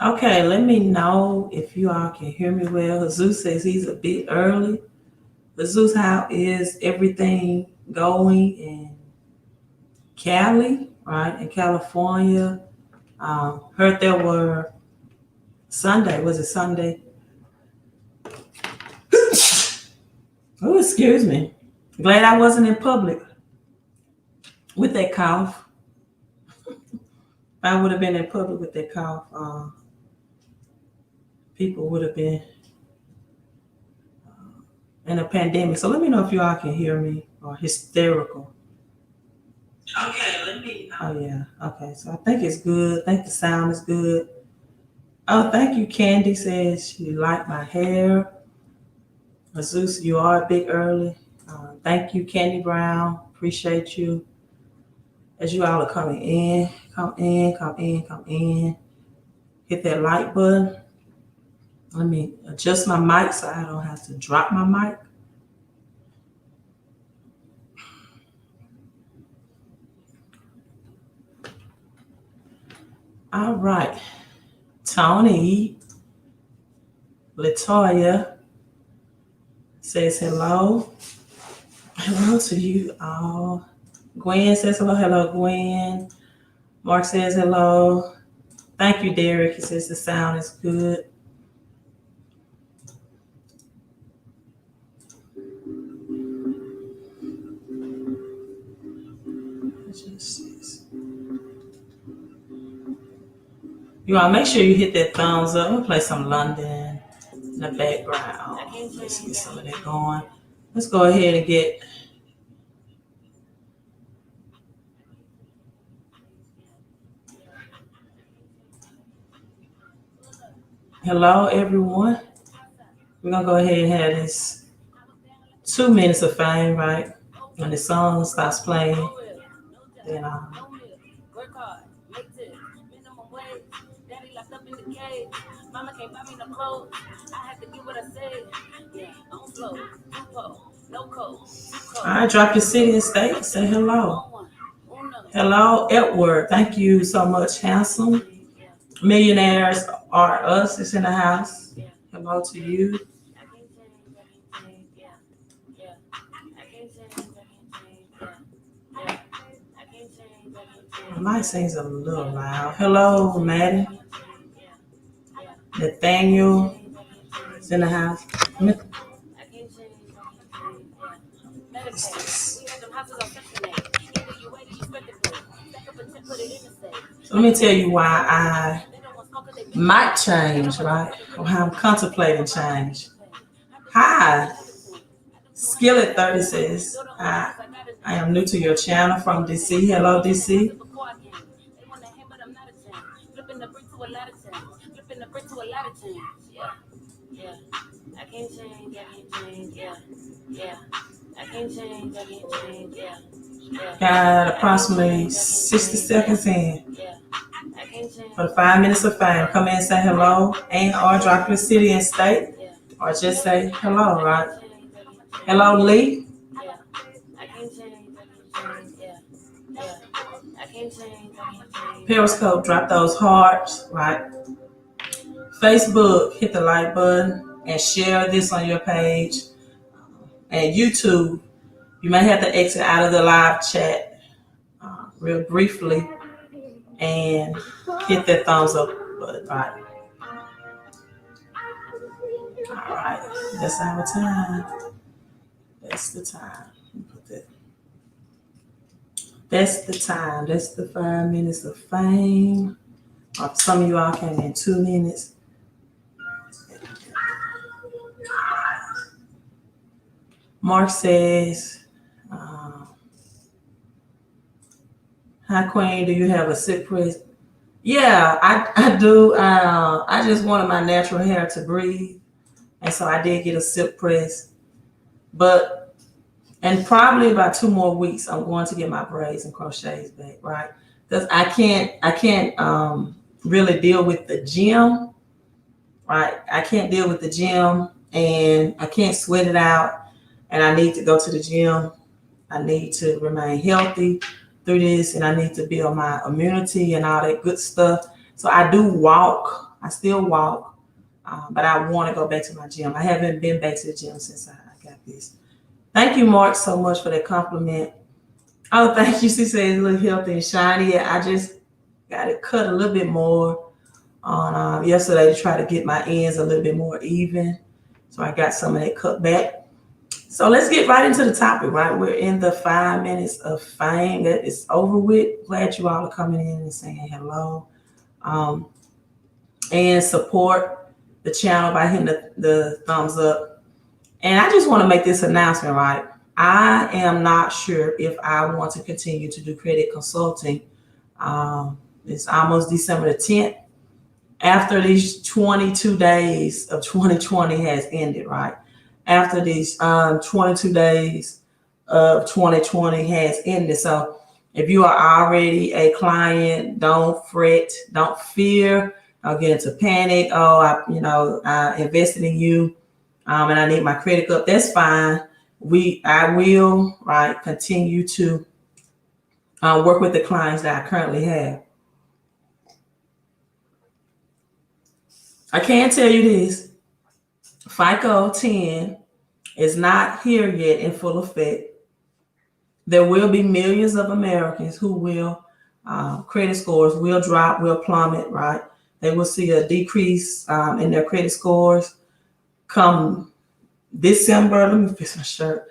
Okay, let me know if you all can hear me well. Jesus says he's a bit early. Jesus, how is everything going in Cali, right? In California. Heard there were Sunday, was it Sunday? Oh, excuse me. Glad I wasn't in public with that cough. If I would have been in public with that cough, people would have been in a pandemic. So let me know if you all can hear me or hysterical. Okay, let me. Oh yeah. Okay, so I think it's good. I think the sound is good. Oh, thank you. Candy says you like my hair. Zeus, you are a bit early. Thank you, Candy Brown. Appreciate you. As you all are coming in, come in, come in, come in. Hit that like button. Let me adjust my mic so I don't have to drop my mic. All right. Tony, Latoya says hello. Hello to you all. Gwen says hello. Hello, Gwen. Mark says hello. Thank you, Derek. He says the sound is good. You all make sure you hit that thumbs up. We'll play some London in the background. Let's get some of that going. Let's go ahead and get. Hello, everyone. We're going to go ahead and have this 2 minutes of fame, right? When the song starts playing, then Mama can't buy me no clothes. I had to get what I said. Yeah, on flow, no code. All right, drop your city and state. Say hello. Hello, Edward. Thank you so much, handsome. Millionaires are us. It's in the house. Hello to you. My sings a little loud. Hello, Maddie. Nathaniel is in the house. So let me tell you why I might change, right? Or how I'm contemplating change. Hi, Skillet 30 says, I am new to your channel from DC. Hello, DC. Got approximately 60 seconds in for the 5 minutes of fame. Come in and say hello and or drop your city and state or just say hello, right? Hello, Lee. Periscope, drop those hearts, right? Facebook, hit the like button and share this on your page. And YouTube, you may have to exit out of the live chat real briefly and hit that thumbs up button, right? All right, that's our time. That's the time. Put that. That's the time. That's the 5 minutes of fame. Some of you all came in 2 minutes. Mark says, hi, Queen. Do you have a silk press? Yeah, I do. I just wanted my natural hair to breathe. And so I did get a silk press. But, and probably about 2 more weeks, I'm going to get my braids and crochets back, right? Because I can't really deal with the gym, right? I can't deal with the gym and I can't sweat it out. And I need to go to the gym. I need to remain healthy through this and I need to build my immunity and all that good stuff. So I do walk. I still walk, but I want to go back to my gym. I haven't been back to the gym since I got this. Thank you, Mark, so much for that compliment. Oh, thank you. She says look healthy and shiny. I just got it cut a little bit more on yesterday to try to get my ends a little bit more even. So I got some of that cut back. So let's get right into the topic, right? We're in the 5 minutes of fame that is over with. Glad you all are coming in and saying hello. And support the channel by hitting the thumbs up. And I just want to make this announcement, right? I am not sure if I want to continue to do credit consulting. It's almost December the 10th. After these 22 days of 2020 has ended, right? After these 22 days of 2020 has ended. So if you are already a client, don't fret, don't fear, don't get into panic. Oh, I invested in you and I need my credit up. That's fine. I will, right, continue to work with the clients that I currently have. I can tell you this, FICO 10 is not here yet in full effect. There will be millions of Americans who will, credit scores will drop, will plummet, right? They will see a decrease in their credit scores come December. Let me fix my shirt,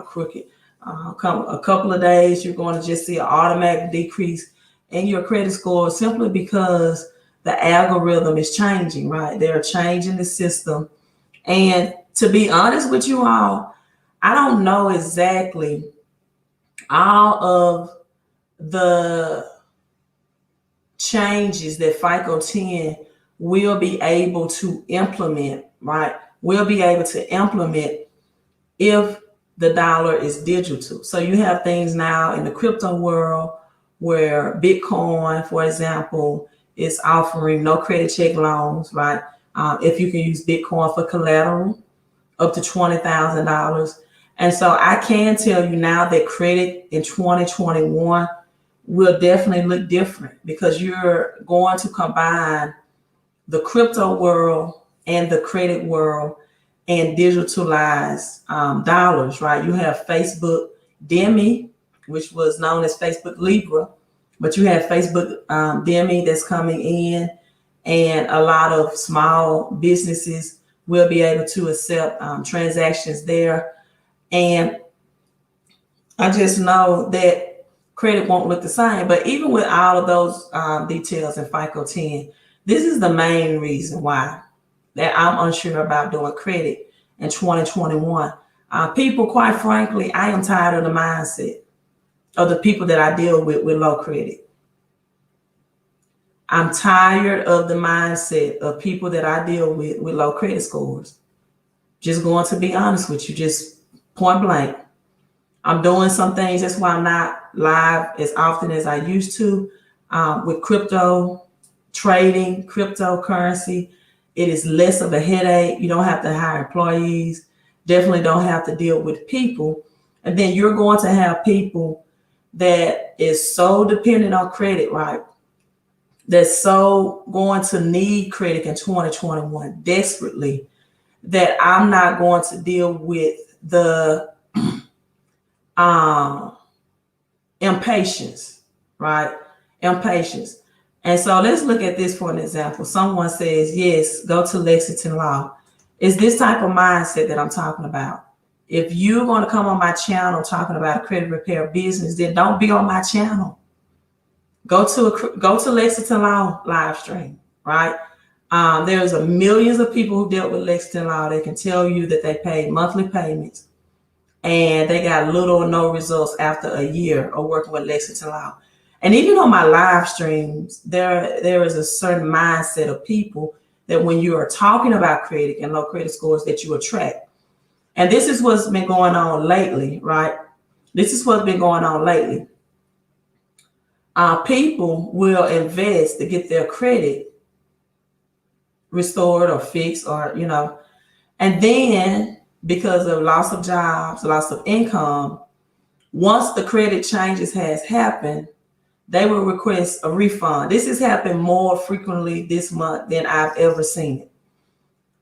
crooked. Come a couple of days, you're going to just see an automatic decrease in your credit score simply because the algorithm is changing, right? They're changing the system. And to be honest with you all, I don't know exactly all of the changes that FICO 10 will be able to implement, right? Will be able to implement if the dollar is digital. So you have things now in the crypto world where Bitcoin, for example, is offering no credit check loans, right? If you can use Bitcoin for collateral up to $20,000. And so I can tell you now that credit in 2021 will definitely look different because you're going to combine the crypto world and the credit world and digitalize dollars, right? You have Facebook Demi, which was known as Facebook Libra, but you have Facebook Demi that's coming in, and a lot of small businesses will be able to accept transactions there. And I just know that credit won't look the same, but even with all of those details in FICO 10, this is the main reason why that I'm unsure about doing credit in 2021. People, quite frankly, I am tired of the mindset of the people that I deal with low credit. I'm tired of the mindset of people that I deal with low credit scores. Just going to be honest with you, just point blank. I'm doing some things. That's why I'm not live as often as I used to with crypto trading, cryptocurrency. It is less of a headache. You don't have to hire employees. Definitely don't have to deal with people. And then you're going to have people that is so dependent on credit, right? That's so going to need credit in 2021 desperately that I'm not going to deal with the impatience, right? Impatience. And so let's look at this for an example. Someone says, yes, go to Lexington Law. It's this type of mindset that I'm talking about. If you're going to come on my channel talking about a credit repair business, then don't be on my channel. Go to Lexington Law live stream, right? There's millions of people who dealt with Lexington Law. They can tell you that they paid monthly payments and they got little or no results after a year of working with Lexington Law. And even on my live streams, there is a certain mindset of people that when you are talking about credit and low credit scores that you attract. And this is what's been going on lately, right? This is what's been going on lately. People will invest to get their credit restored or fixed or, and then because of loss of jobs, loss of income, once the credit changes has happened, they will request a refund. This has happened more frequently this month than I've ever seen it.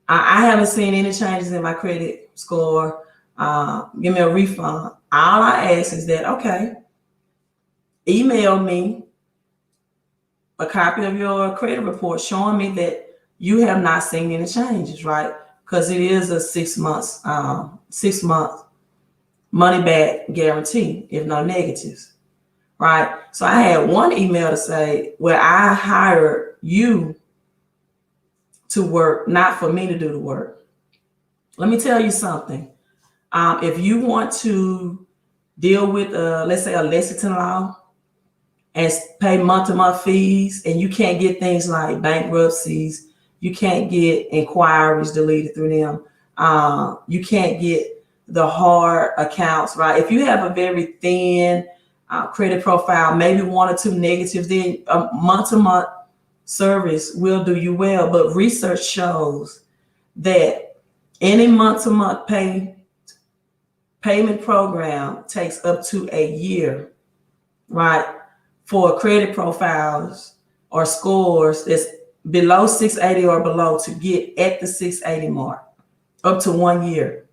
I haven't seen any changes in my credit score. Give me a refund. All I ask is that, okay, email me a copy of your credit report showing me that you have not seen any changes, right? Because it is a 6 months, 6 month money back guarantee if no negatives, right? So I had one email to say, well, I hired you to work, not for me to do the work. Let me tell you something. If you want to deal with, let's say, a Lexington law and pay month-to-month fees, and you can't get things like bankruptcies, you can't get inquiries deleted through them, you can't get the hard accounts, right? If you have a very thin credit profile, maybe 1 or 2 negatives, then a month-to-month service will do you well. But research shows that any month-to-month payment program takes up to a year, right, for credit profiles or scores that's below 680 or below to get at the 680 mark, up to 1 year.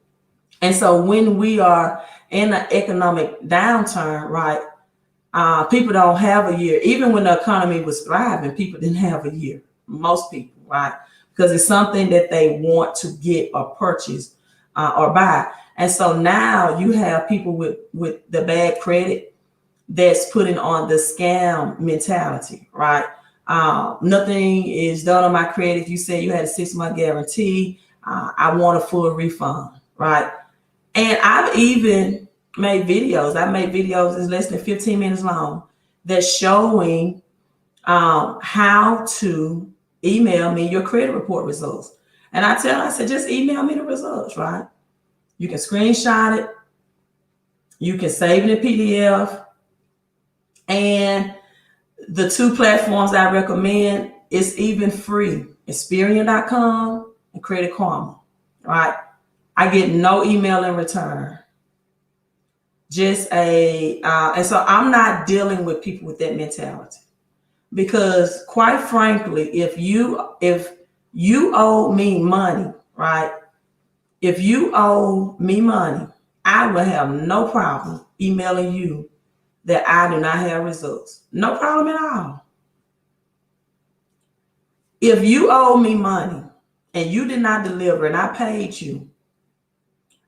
And so when we are in an economic downturn, right, people don't have a year. Even when the economy was thriving, people didn't have a year. Most people, right? Because it's something that they want to get or purchase or buy. And so now you have people with the bad credit that's putting on the scam mentality, right? Nothing is done on my credit. You say you had a 6 month guarantee. I want a full refund, right? And I've even made videos. I made videos that's less than 15 minutes long that's showing how to email me your credit report results. And I said, just email me the results, right? You can screenshot it. You can save it in PDF. And the 2 platforms I recommend is even free. Experian.com and Credit Karma, right? I get no email in return. Just and so I'm not dealing with people with that mentality, because quite frankly, if you owe me money, right? If you owe me money, I will have no problem emailing you that I do not have results. No problem at all. If you owe me money and you did not deliver and I paid you,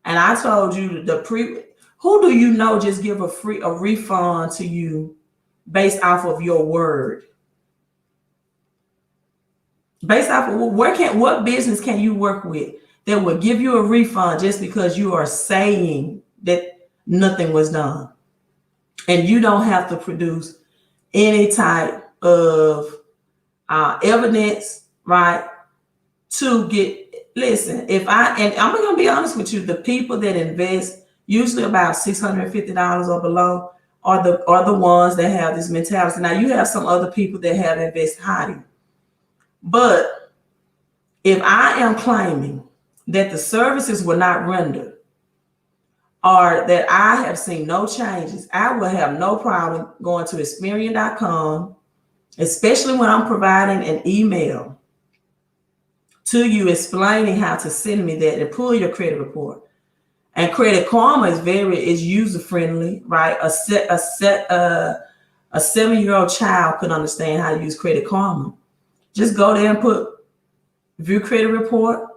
and I told you who do you know just give a refund to you based off of your word? Based off of what business can you work with that will give you a refund just because you are saying that nothing was done? And you don't have to produce any type of evidence, right? To get, listen, and I'm going to be honest with you, the people that invest usually about $650 or below are the ones that have this mentality. Now you have some other people that have invested higher. But if I am claiming that the services were not rendered or that I have seen no changes, I will have no problem going to Experian.com, especially when I'm providing an email to you explaining how to send me that and pull your credit report. And Credit Karma is user friendly, right? A 7-year-old child could understand how to use Credit Karma. Just go there and put view credit report,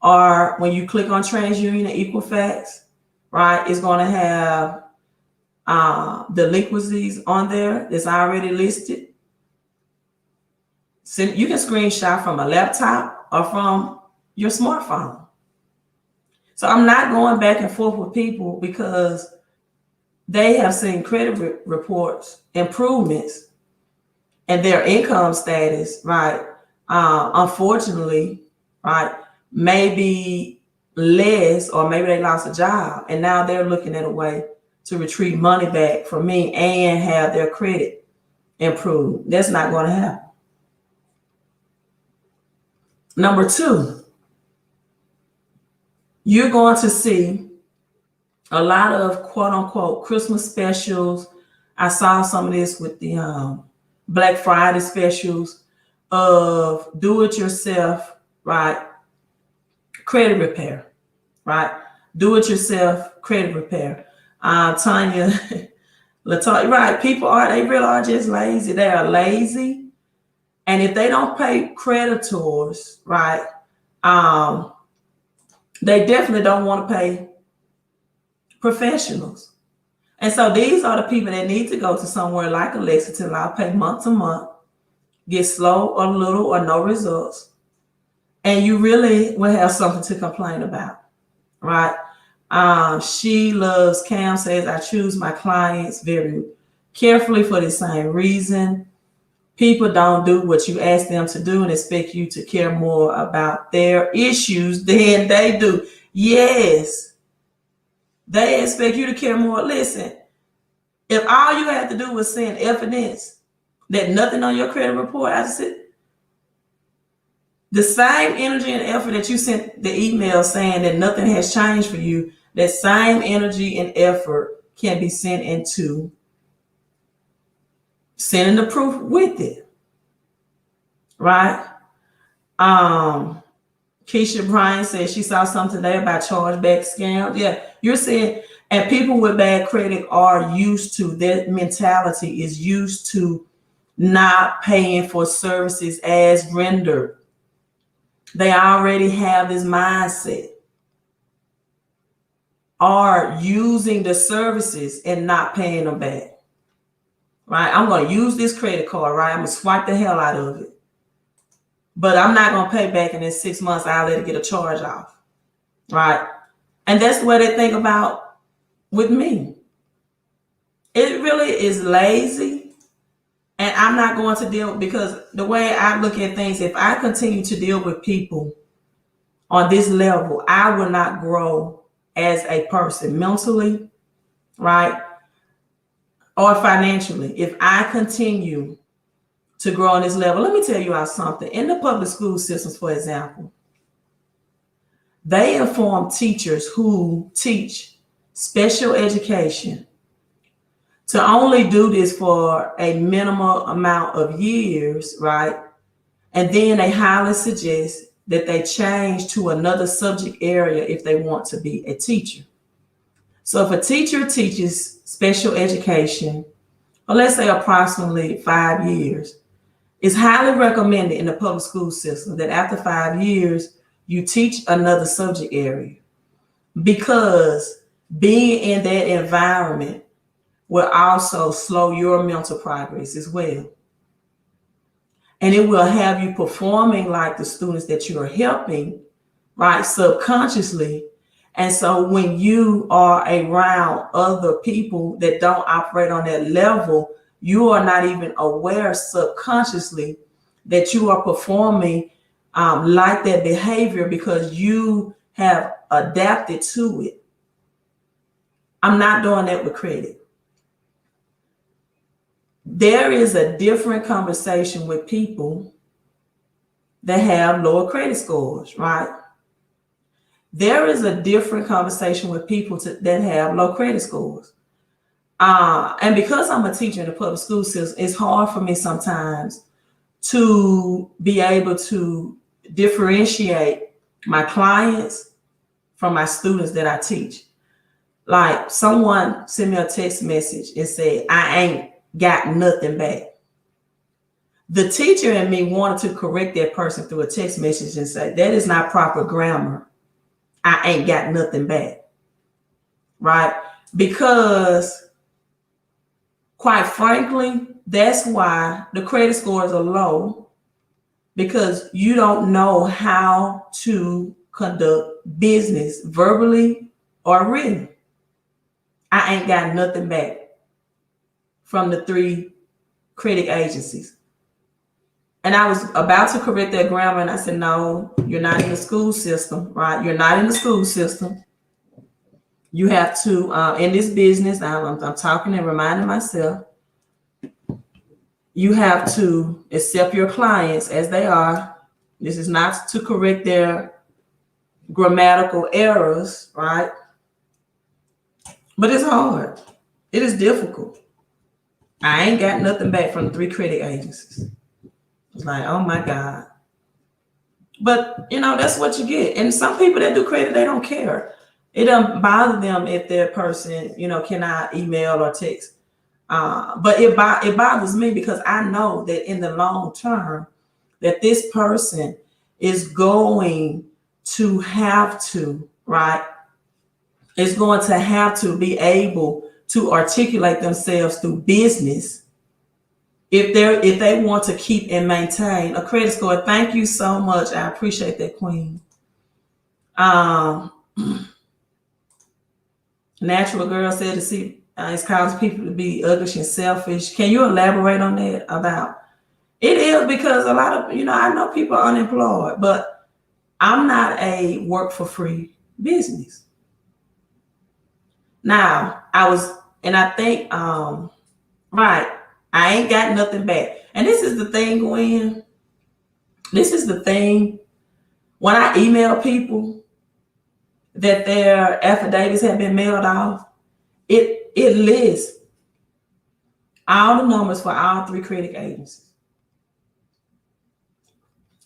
or when you click on TransUnion and Equifax, right, it's going to have delinquencies on there that's already listed. So you can screenshot from a laptop or from your smartphone. So I'm not going back and forth with people because they have seen credit reports improvements and their income status, right? Unfortunately, right, maybe less, or maybe they lost a job and now they're looking at a way to retrieve money back from me and have their credit improved. That's not going to happen. Number 2, you're going to see a lot of quote unquote Christmas specials, I saw some of this with the Black Friday specials of do-it-yourself, right? Credit repair, right? Do-it-yourself credit repair. Tanya, Latoya, right? They really are just lazy. They are lazy. And if they don't pay creditors, right, they definitely don't want to pay professionals. And so these are the people that need to go to somewhere like Alexa to allow pay month to month, get slow or little or no results. And you really will have something to complain about, right? She loves Cam says, I choose my clients very carefully for the same reason. People don't do what you ask them to do and expect you to care more about their issues than they do. Yes, they expect you to care more. Listen, if all you have to do was send evidence that nothing on your credit report, I said, the same energy and effort that you sent the email saying that nothing has changed for you, that same energy and effort can be sent into sending the proof with it. Right? Keisha Bryan says she saw something today about chargeback scam. Yeah, you're saying, and people with bad credit are used to, their mentality is used to not paying for services as rendered. They already have this mindset. Are using the services and not paying them back. Right? I'm going to use this credit card, right? I'm going to swipe the hell out of it. But I'm not going to pay back, and in 6 months, I'll let it get a charge off. Right? And that's what they think about with me. It really is lazy. And I'm not going to deal, because the way I look at things, if I continue to deal with people on this level, I will not grow as a person mentally, right? Or financially. If I continue to grow on this level, let me tell you something. In the public school systems, for example, they inform teachers who teach special education to only do this for a minimal amount of years, right? And then they highly suggest that they change to another subject area if they want to be a teacher. So if a teacher teaches special education, or let's say approximately 5 years, it's highly recommended in the public school system that after 5 years, you teach another subject area, because being in that environment will also slow your mental progress as well. And it will have you performing like the students that you are helping, right, subconsciously. And so when you are around other people that don't operate on that level, you are not even aware subconsciously that you are performing like that behavior, because you have adapted to it. I'm not doing that with credit. There is a different conversation with people that have lower credit scores, right? There is a different conversation with people that have low credit scores. And because I'm a teacher in the public school system, it's hard for me sometimes to be able to differentiate my clients from my students that I teach. Like, someone sent me a text message and said, I ain't got nothing back. The teacher in me wanted to correct that person through a text message and say, that is not proper grammar. I ain't got nothing back. Right? Because quite frankly, that's why the credit scores are low, because you don't know how to conduct business verbally or written. I ain't got nothing back from the 3 credit agencies. And I was about to correct that grammar, and I said, no, you're not in the school system, right? You're not in the school system. You have to, in this business, I'm talking and reminding myself, you have to accept your clients as they are. This is not to correct their grammatical errors, right? But it's hard. It is difficult. I ain't got nothing back from the 3 credit agencies. It's like, oh my God. But, that's what you get. And some people that do credit, they don't care. It doesn't bother them if their person, cannot email or text. But it bothers me because I know that in the long term, that this person is going to have to, right? Is going to have to be able to articulate themselves through business if they want to keep and maintain a credit score. Thank you so much. I appreciate that, Queen. Natural Girl said to see it's causing people to be ugly and selfish. Can you elaborate on that? About it is because a lot of I know people are unemployed, but I'm not a work for free business. Now I think right, I ain't got nothing back. And this is the thing, Gwen. This is the thing. When I email people that their affidavits have been mailed off, it lists all the numbers for all 3 credit agencies.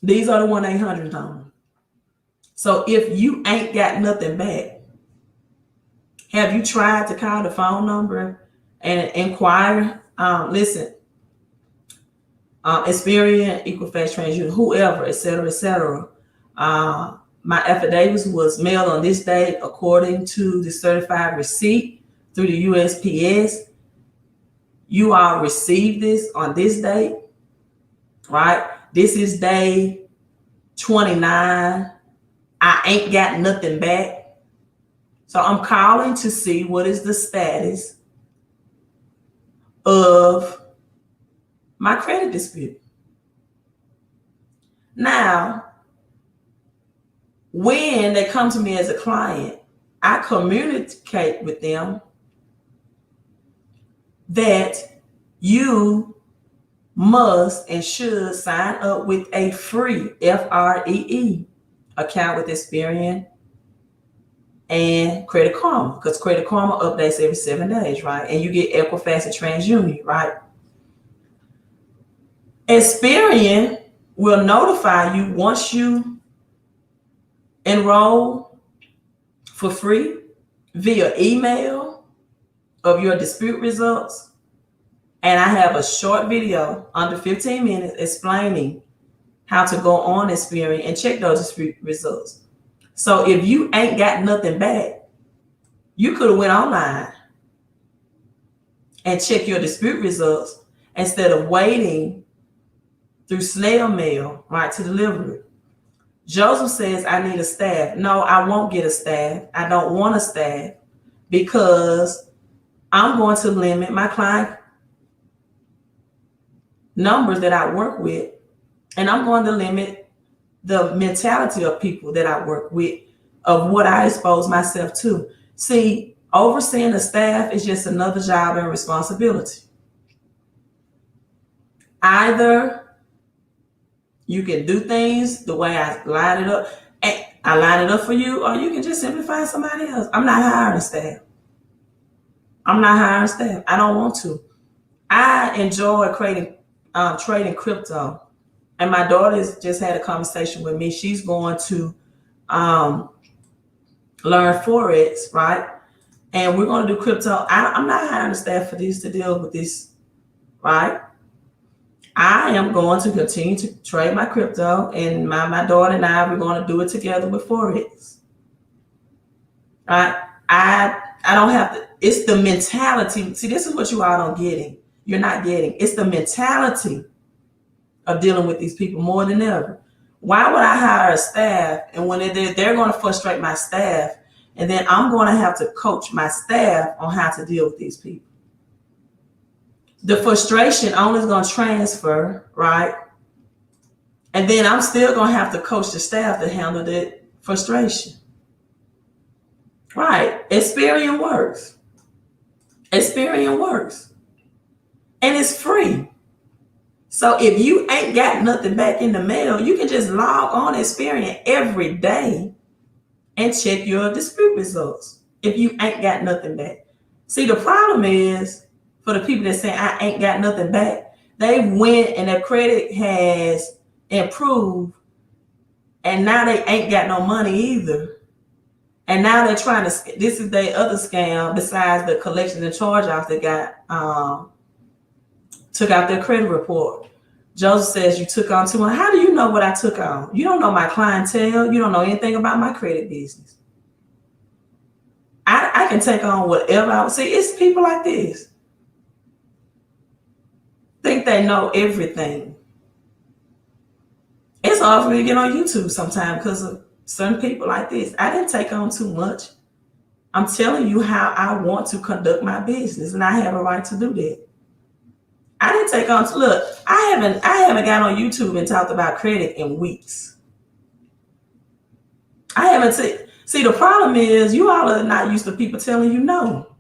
These are the 1-800 numbers. So if you ain't got nothing back, have you tried to call the phone number and inquire? Listen, Experian, Equifax, TransUnion, whoever, et cetera, my affidavits was mailed on this date according to the certified receipt through the USPS. You all received this on this date, right? This is day 29. I ain't got nothing back. So I'm calling to see what is the status of my credit dispute. Now, when they come to me as a client, I communicate with them that you must and should sign up with a free FREE account with Experian and Credit Karma, because Credit Karma updates every 7 days, right? And you get Equifax and TransUnion, right? Experian will notify you once you enroll for free via email of your dispute results. And I have a short video under 15 minutes explaining how to go on Experian and check those dispute results. So if you ain't got nothing back, you could have went online and check your dispute results instead of waiting through snail mail, right, to deliver it. Joseph says, I need a staff. No, I won't get a staff. I don't want a staff because I'm going to limit my client numbers that I work with, and I'm going to limit the mentality of people that I work with, of what I expose myself to. See, overseeing the staff is just another job and responsibility. Either you can do things the way I line it up, and I line it up for you, or you can just simply find somebody else. I'm not hiring staff. I don't want to. I enjoy trading crypto. And my daughter's just had a conversation with me. She's going to learn Forex, right? And we're going to do crypto. I'm not hiring staff for this to deal with this, right? I am going to continue to trade my crypto, and my daughter and I, we're going to do it together with Forex. Right? I don't have to. It's the mentality. See, this is what you all don't getting. You're not getting. It's the mentality of dealing with these people more than ever. Why would I hire a staff, and when they're going to frustrate my staff, and then I'm going to have to coach my staff on how to deal with these people? The frustration only is going to transfer, right? And then I'm still going to have to coach the staff to handle that frustration. Right. Experian works. And it's free. So if you ain't got nothing back in the mail, you can just log on Experian every day and check your dispute results if you ain't got nothing back. See, the problem is, for the people that say I ain't got nothing back, they went and their credit has improved, and now they ain't got no money either. And now they're trying to, this is their other scam besides the collections and charge-offs that got, took out their credit report. Joseph says, you took on too much. How do you know what I took on? You don't know my clientele. You don't know anything about my credit business. I can take on whatever I see. It's people like this. Think they know everything. It's hard for me to get on YouTube sometimes because of certain people like this. I didn't take on too much. I'm telling you how I want to conduct my business, and I have a right to do that. I didn't take on. Look, I haven't got on YouTube and talked about credit in weeks. I haven't see. The problem is you all are not used to people telling you no.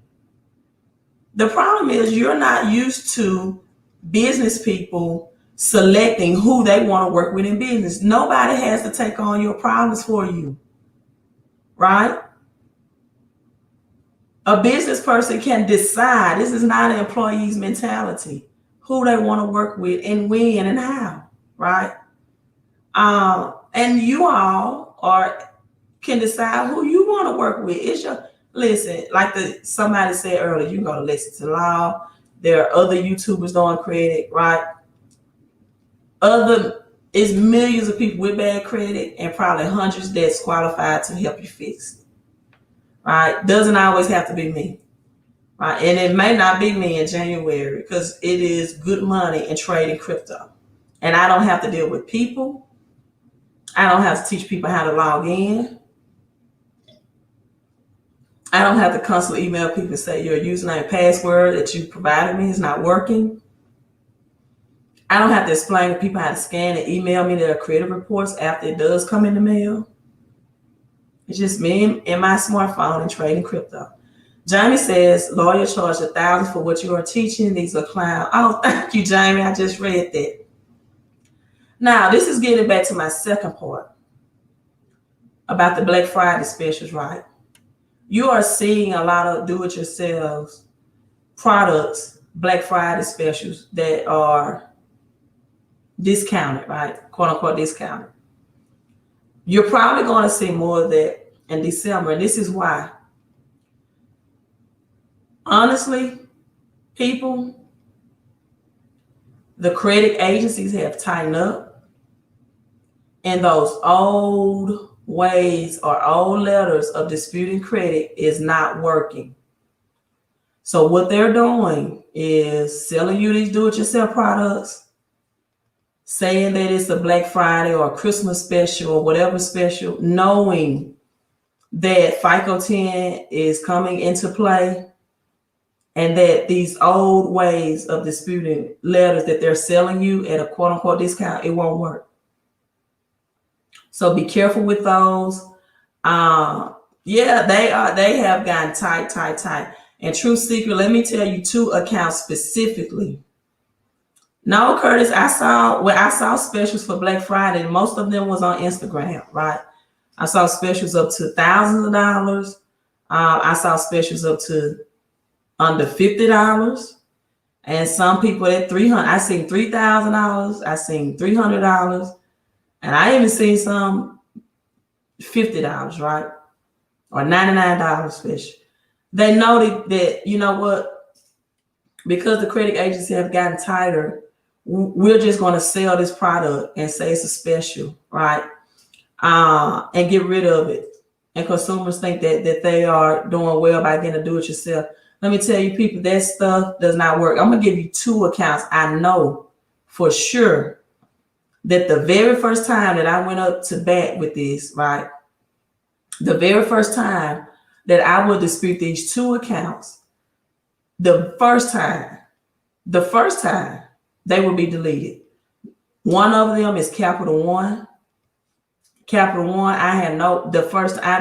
The problem is you're not used to business people selecting who they want to work with in business. Nobody has to take on your problems for you, right? A business person can decide. This is not an employee's mentality. Who they want to work with and when and how, right? And you all can decide who you want to work with. It's your, listen, like somebody said earlier, you can go to Lexington to Law. There are other YouTubers doing credit, right? It's millions of people with bad credit and probably hundreds that's qualified to help you fix it, right? Doesn't always have to be me. Right. And it may not be me in January because it is good money in trading crypto. And I don't have to deal with people. I don't have to teach people how to log in. I don't have to constantly email people and say your username and password that you provided me is not working. I don't have to explain to people how to scan and email me their credit reports after it does come in the mail. It's just me and my smartphone and trading crypto. Jamie says, lawyer charge $1,000 for what you are teaching. These are clowns. Oh, thank you, Jamie. I just read that. Now, this is getting back to my second part about the Black Friday specials, right? You are seeing a lot of do-it-yourself products, Black Friday specials that are discounted, right? Quote unquote discounted. You're probably going to see more of that in December, and this is why. Honestly, people, the credit agencies have tightened up, and those old ways or old letters of disputing credit is not working. So what they're doing is selling you these do-it-yourself products, saying that it's a Black Friday or a Christmas special or whatever special, knowing that FICO 10 is coming into play. And that these old ways of disputing letters that they're selling you at a quote unquote discount, it won't work. So be careful with those. Yeah, they have gotten tight. And true secret, let me tell you 2 accounts specifically. No, Curtis, I saw specials for Black Friday, and most of them was on Instagram, right? I saw specials up to thousands of dollars. I saw specials up to under $50, and some people at $300. I seen $3,000. I seen $300, and I even seen some $50, right, or $99 special. They noted that, you know what, because the credit agency have gotten tighter, we're just going to sell this product and say it's a special, right, and get rid of it. And consumers think that they are doing well by getting a do-it-yourself. Let me tell you, people, that stuff does not work. I'm going to give you 2 accounts. I know for sure that the very first time that I went up to bat with this, right, the very first time that I would dispute these 2 accounts, the first time, they will be deleted. One of them is Capital One. Capital One, I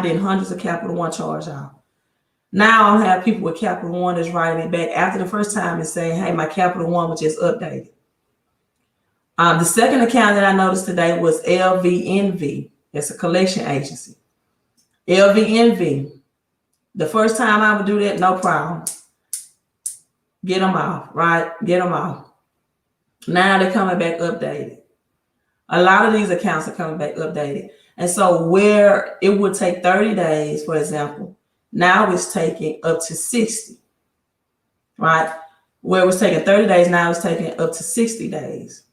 did hundreds of Capital One charge-offs. Now I'll have people with Capital One that's writing me back after the first time and saying, hey, my Capital One was just updated. The second account that I noticed today was LVNV. It's a collection agency. LVNV. The first time I would do that, no problem. Get them off, right? Get them off. Now they're coming back updated. A lot of these accounts are coming back updated. And so where it would take 30 days, for example, now it's taking up to 60, right? Where it was taking 30 days, now it's taking up to 60 days.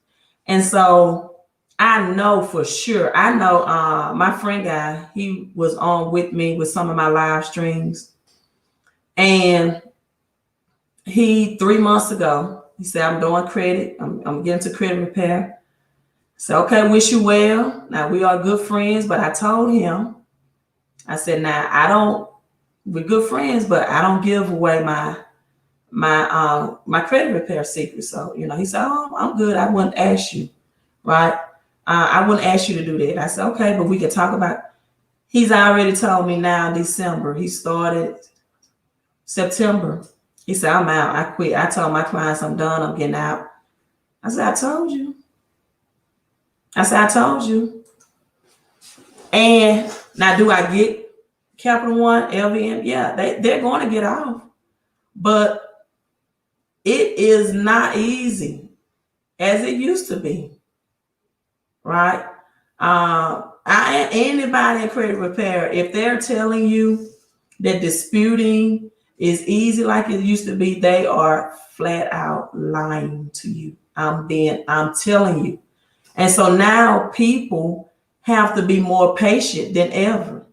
And so I know for sure, I know my friend guy, he was on with me with some of my live streams. And he, 3 months ago, he said, I'm doing credit. I'm getting to credit repair. So, okay, wish you well. Now, we are good friends, but I told him, I said, now, we're good friends, but I don't give away my credit repair secret. So, he said, oh, I'm good. I wouldn't ask you, right? I wouldn't ask you to do that. I said, okay, but we can talk about, he's already told me now December. He started September. He said, I'm out. I quit. I told my clients I'm done. I'm getting out. I said, I told you. And now, do I get Capital One, LVM? Yeah, they're going to get off. But it is not easy as it used to be, right? Anybody in credit repair, if they're telling you that disputing is easy like it used to be, they are flat out lying to you. I'm telling you. And so now people have to be more patient than ever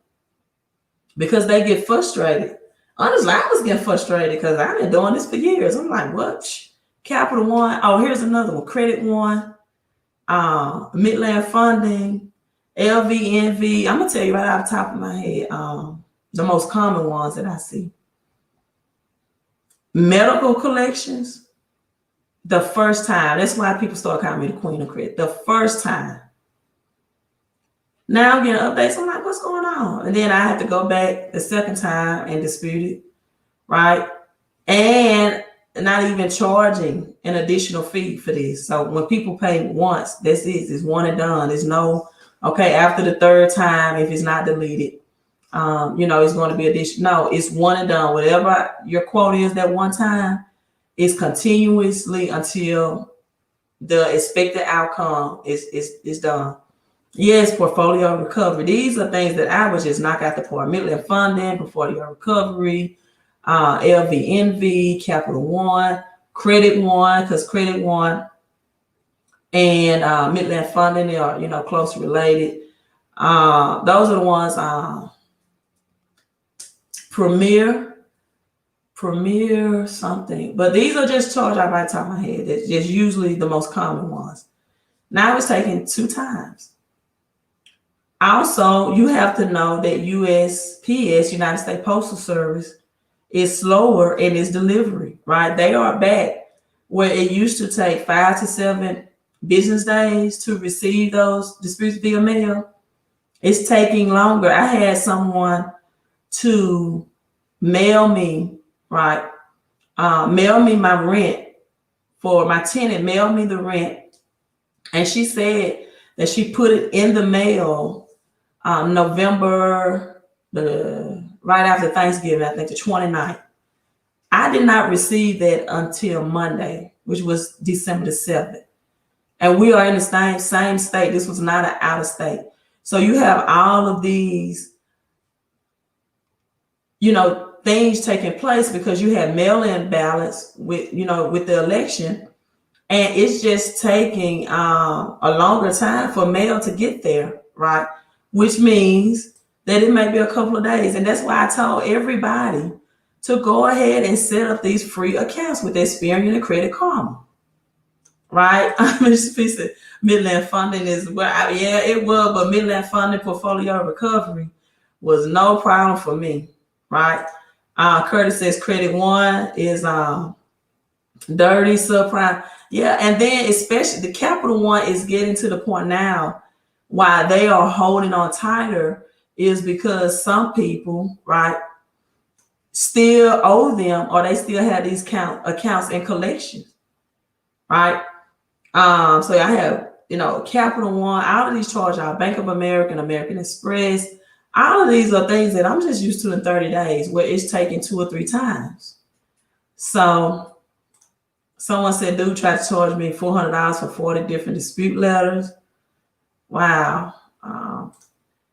because they get frustrated. Honestly, I was getting frustrated because I've been doing this for years. I'm like, what? Capital One. Oh, here's another one. Credit One, Midland Funding, LVNV. I'm going to tell you right off the top of my head, the most common ones that I see. Medical collections. The first time, that's why people start calling me the queen of credit. The first time. Now I'm getting updates. I'm like, what's going on? And then I have to go back the second time and dispute it, right? And not even charging an additional fee for this. So when people pay once, that's it. It's one and done. There's no, okay, after the third time, if it's not deleted, it's going to be additional. No, it's one and done. Whatever your quote is that one time, is continuously until the expected outcome is done. Yes, portfolio recovery. These are things that I would just knock out the park. Midland Funding, portfolio recovery, LVNV, Capital One, Credit One, because Credit One and Midland Funding, they are closely related. Those are the ones. Premier something, but these are just charged out by the top of my head. That's just usually the most common ones. Now it's taking 2 times. Also, you have to know that USPS, United States Postal Service, is slower in its delivery, right? They are back where it used to take 5 to 7 business days to receive those disputes via mail. It's taking longer. I had someone to mail me, right? Mail me my rent for my tenant, mail me the rent. And she said that she put it in the mail November, right after Thanksgiving, I think the 29th. I did not receive that until Monday, which was December the 7th. And we are in the same state. This was not an out of state. So you have all of these, things taking place because you had mail-in ballots with the election, and it's just taking a longer time for mail to get there, right? Which means that it may be a couple of days. And that's why I told everybody to go ahead and set up these free accounts with Experian and Credit Karma, right? Midland Funding is it was, but Midland Funding portfolio recovery was no problem for me, right? Curtis says Credit One is dirty subprime. Yeah, and then especially the Capital One is getting to the point now why they are holding on tighter is because some people, right, still owe them, or they still have these accounts in collections, right? So I have, Capital One, all of these charge out, Bank of America and American Express. All of these are things that I'm just used to in 30 days where it's taking 2 or 3 times. So Someone said, dude tried to charge me $400 for 40 different dispute letters. Wow.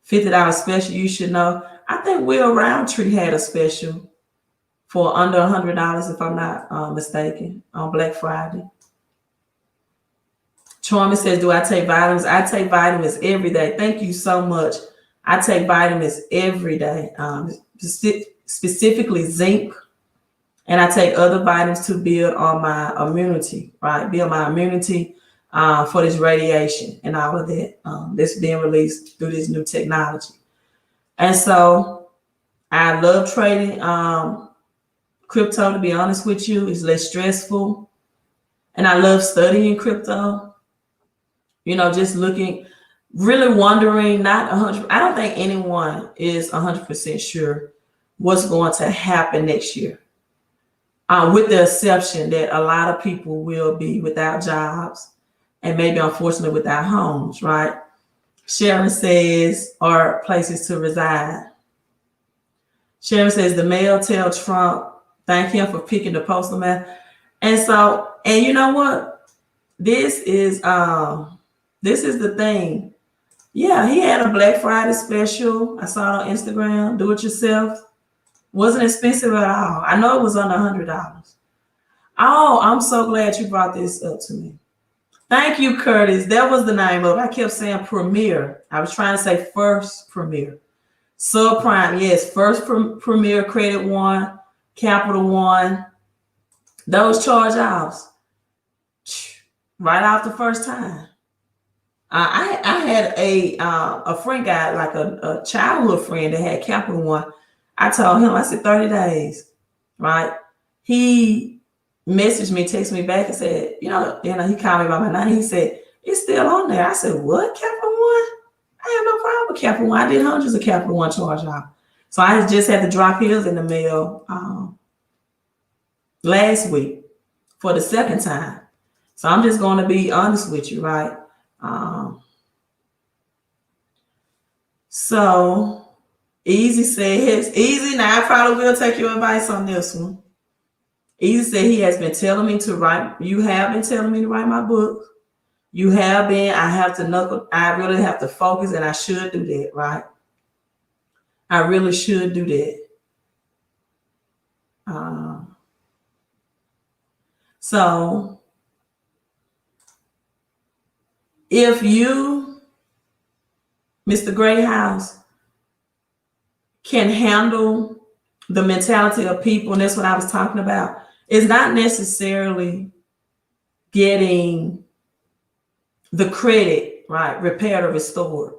$50 special, you should know. I think Will Roundtree had a special for under $100, if I'm not mistaken, on Black Friday. Charmy says, do I take vitamins? I take vitamins every day. Thank you so much. I take vitamins every day, specifically zinc. And I take other vitamins to build on my immunity, right? Build my immunity for this radiation and all of that that's being released through this new technology. And so I love trading crypto, to be honest with you. It's less stressful. And I love studying crypto. You know, just looking, really wondering, not 100%. I don't think anyone is 100% sure what's going to happen next year. With the exception that a lot of people will be without jobs and maybe unfortunately without homes, right? Sharon says, or places to reside. Sharon says, the mail tell Trump, thank him for picking the postal man. And so, and you know what? This is the thing. Yeah, he had a Black Friday special. I saw it on Instagram, do it yourself. Wasn't expensive at all. I know it was under $100. Oh, I'm so glad you brought this up to me. Thank you, Curtis. That was the name of it. I kept saying Premier. I was trying to say First Premier. Subprime, yes. First Premier, Credit One, Capital One. Those charge-offs. Right off the first time. I had a friend guy, like a childhood friend that had Capital One. I told him, I said 30 days, right? He messaged me, texted me back and said, you know, he called me by my name. He said, it's still on there. I said, what, Capital One? I have no problem with Capital One. I did hundreds of Capital One charge-off. So I just had to drop his in the mail last week for the second time. So I'm just going to be honest with you, right? So Easy says, Easy, now I probably will take your advice on this one. Easy said he has been telling me to write, you have been telling me to write my book. You have been, I really have to focus, and I should do that, right? I really should do that. So if you, Mr. Greyhouse, can handle the mentality of people, and that's what I was talking about, it's not necessarily getting the credit, right, repaired or restored.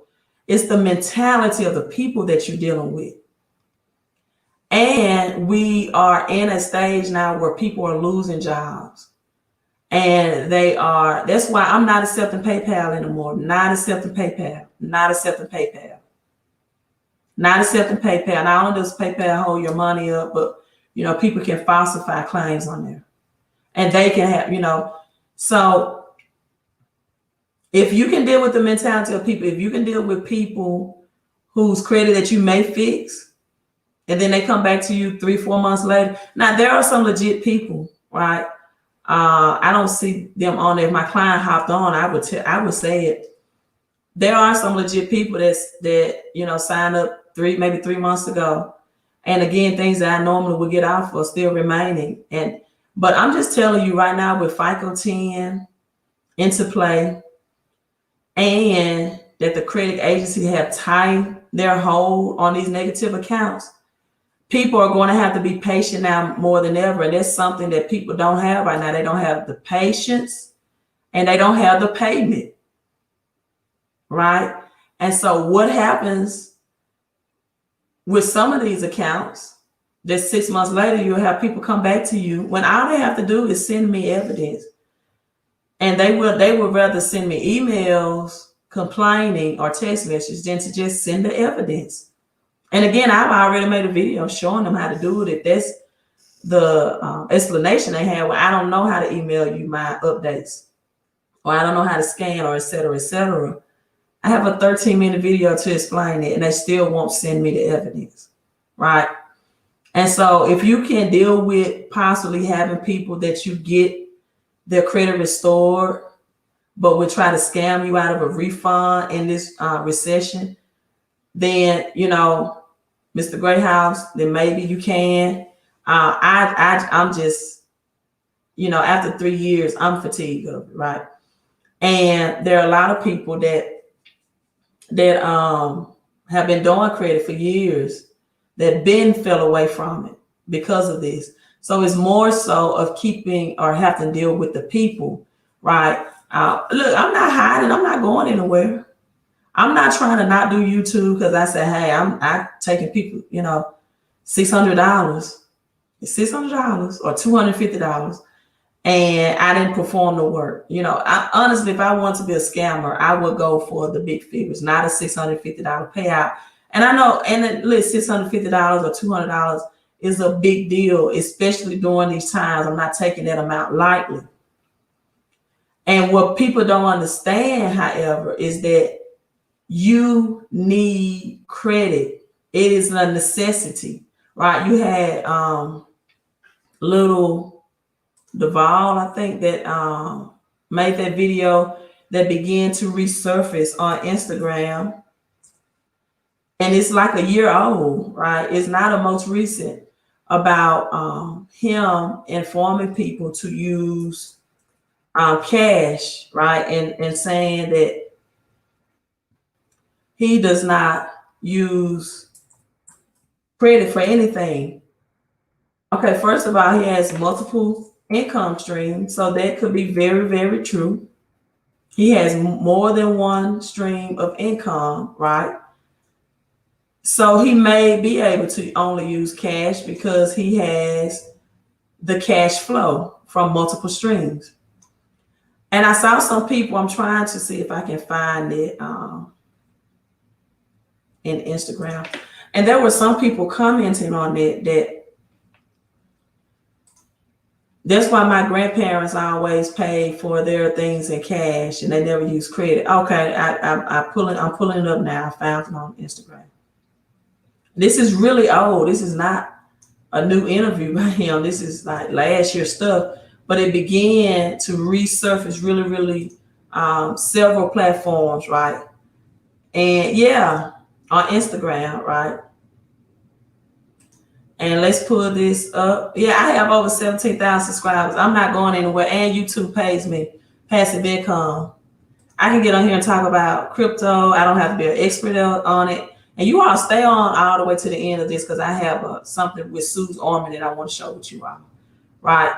It's the mentality of the people that you're dealing with. And we are in a stage now where people are losing jobs. And that's why I'm not accepting PayPal anymore. Not accepting PayPal. Not accepting PayPal. Not accepting PayPal. Not only does PayPal hold your money up, but, people can falsify claims on there. And they can have, so if you can deal with the mentality of people, if you can deal with people whose credit that you may fix, and then they come back to you 3-4 months later. Now, there are some legit people, right? I don't see them on there. If my client hopped on, I would say it. There are some legit people that signed up maybe 3 months ago. And again, things that I normally would get off are still remaining. But I'm just telling you right now, with FICO 10 into play, and that the credit agency have tightened their hold on these negative accounts, people are going to have to be patient now more than ever. And that's something that people don't have right now. They don't have the patience, and they don't have the payment, right? And so what happens with some of these accounts, that 6 months later, you'll have people come back to you when all they have to do is send me evidence. And they would rather send me emails complaining or text messages than to just send the evidence. And again, I've already made a video showing them how to do it. If that's the explanation they have, well, I don't know how to email you my updates, or I don't know how to scan, or et cetera, et cetera. I have a 13-minute video to explain it, and they still won't send me the evidence, right? And so if you can deal with possibly having people that you get their credit restored, but will try to scam you out of a refund in this recession, then, you know, Mr. Greyhouse, then maybe you can. I'm just, you know, after 3 years, I'm fatigued of it, right? And there are a lot of people that have been doing credit for years that been fell away from it because of this. So it's more so of keeping or having to deal with the people, right? Look, I'm not hiding. I'm not going anywhere. I'm not trying to not do YouTube because I said, hey, I'm taking people, you know, $600. It's $600 or $250. And I didn't perform the work. You know, honestly, if I want to be a scammer, I would go for the big figures, not a $650 payout. And I know, and at least $650 or $200 is a big deal, especially during these times. I'm not taking that amount lightly. And what people don't understand, however, is that you need credit. It is a necessity, right? You had little Duval, I think, that made that video that began to resurface on Instagram. And it's like a year old, right? It's not a most recent, about him informing people to use cash, right? And saying that he does not use credit for anything. Okay, first of all, he has multiple income streams, so that could be very, very true. He has more than one stream of income, right? So he may be able to only use cash because he has the cash flow from multiple streams. And I saw some people, I'm trying to see if I can find it in Instagram. And there were some people commenting on it that that's why my grandparents always paid for their things in cash and they never use credit. Okay, I'm pulling it up now. I found it on Instagram. This is really old. This is not a new interview by him. This is like last year's stuff, but it began to resurface really several platforms, right? And yeah, on Instagram, right? And let's pull this up. Yeah, I have over 17,000 subscribers. I'm not going anywhere. And YouTube pays me passive income. I can get on here and talk about crypto. I don't have to be an expert on it. And you all stay on all the way to the end of this because I have something with Suze Orman that I want to show with you all. Right?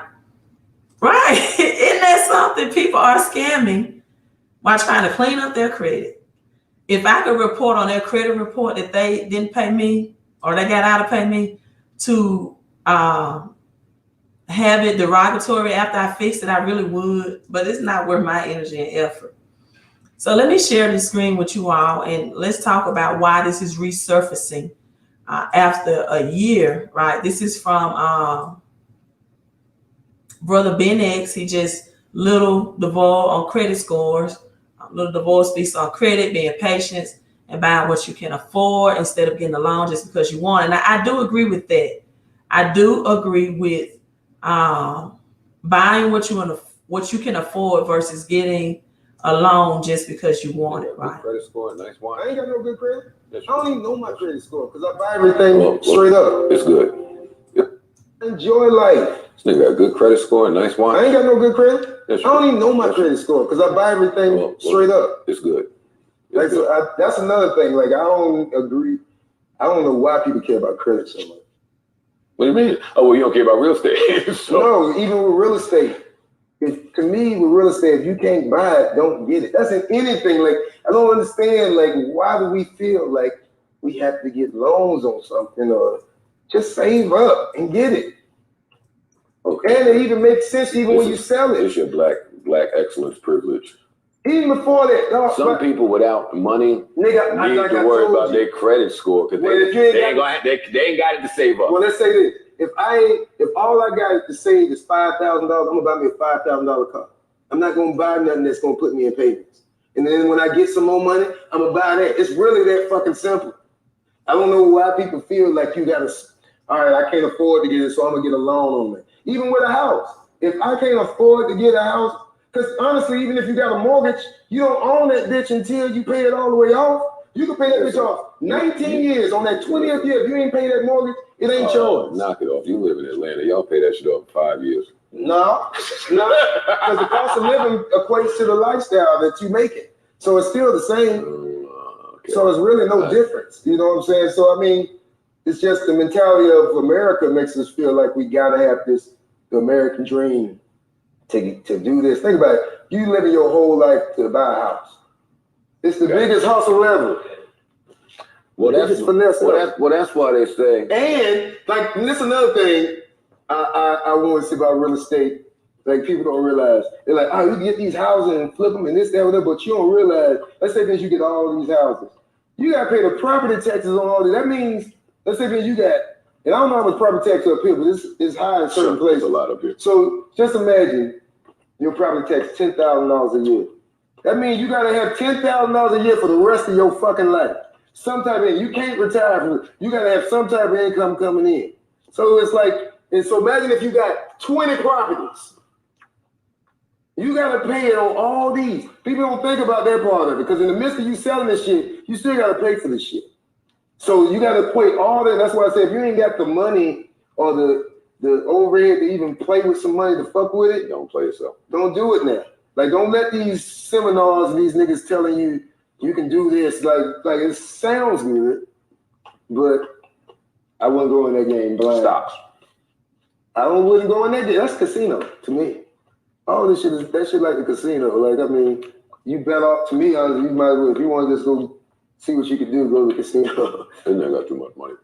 Right. Isn't that something? People are scamming while trying to clean up their credit. If I could report on their credit report that they didn't pay me or they got out to pay me, to have it derogatory after I fixed it, I really would, but it's not worth my energy and effort. So let me share this screen with you all and let's talk about why this is resurfacing after a year, right? This is from Brother Ben X. He just little Duval on credit scores. Little Duval speaks on credit, being patient, and buying what you can afford instead of getting a loan just because you want. And I do agree with that. I do agree with buying what you can afford versus getting a loan just because you want it, right? Credit score, nice wine. I ain't got no good credit. I don't even know my credit score because I buy everything straight up. It's good. Enjoy life. This nigga got a good credit score, nice wine. I ain't got no good credit. I don't even know my credit score because I buy everything straight up. It's good. Like, so that's another thing. Like, I don't agree. I don't know why people care about credit so much. What do you mean? Oh, well, you don't care about real estate. So. No, even with real estate. To me, with real estate, if you can't buy it, don't get it. That's in anything. Like, I don't understand. Like, why do we feel like we have to get loans on something or just save up and get it? Okay. And it even makes sense even when you sell it. It's your black excellence privilege. Even before that, some people without money need to worry about their credit score because they ain't got it to save up. Well, let's say this: if all I got to save is $5,000, I'm gonna buy me a $5,000 car. I'm not gonna buy nothing that's gonna put me in payments. And then when I get some more money, I'm gonna buy that. It's really that fucking simple. I don't know why people feel like you gotta. All right, I can't afford to get it, so I'm gonna get a loan on it. Even with a house, if I can't afford to get a house, because honestly, even if you got a mortgage, you don't own that bitch until you pay it all the way off. You can pay that bitch off 19 years. On that 20th year, if you ain't pay that mortgage, it ain't yours. Knock it off. You live in Atlanta. Y'all pay that shit off in 5 years. No, because the cost of living equates to the lifestyle that you make it. So it's still the same. Okay. So it's really no difference. You know what I'm saying? So I mean, it's just the mentality of America makes us feel like we gotta have the American dream to do this. Think about it. You living your whole life to buy a house. It's the biggest hustle ever. Well, that's why they say. And like, and this is another thing I want to say about real estate. Like, people don't realize. They're like, oh, you can get these houses and flip them and this, that, whatever. But you don't realize. Let's say that you get all these houses. You got to pay the property taxes on all this. That means, let's say that you got, and I don't know how much property tax up here, but it's high in certain places. A lot up here. So just imagine your property tax $10,000 a year. That means you got to have $10,000 a year for the rest of your fucking life. Some type of, you can't retire from it. You got to have some type of income coming in. So it's like, and so imagine if you got 20 properties. You got to pay it on all these. People don't think about that part of it, because in the midst of you selling this shit, you still got to pay for this shit. So you got to equate all that. That's why I say, if you ain't got the money or the overhead to even play with some money to fuck with it, don't play yourself. Don't do it now. Like, don't let these seminars and these niggas telling you you can do this. Like it sounds good, but I wouldn't go in that game blind. Stocks. I wouldn't go in that game. That's casino to me. All this shit is that shit like the casino. Like, I mean, you bet off, to me, honestly, you might as well, if you want to just go see what you can do, go to the casino. And I got too much money.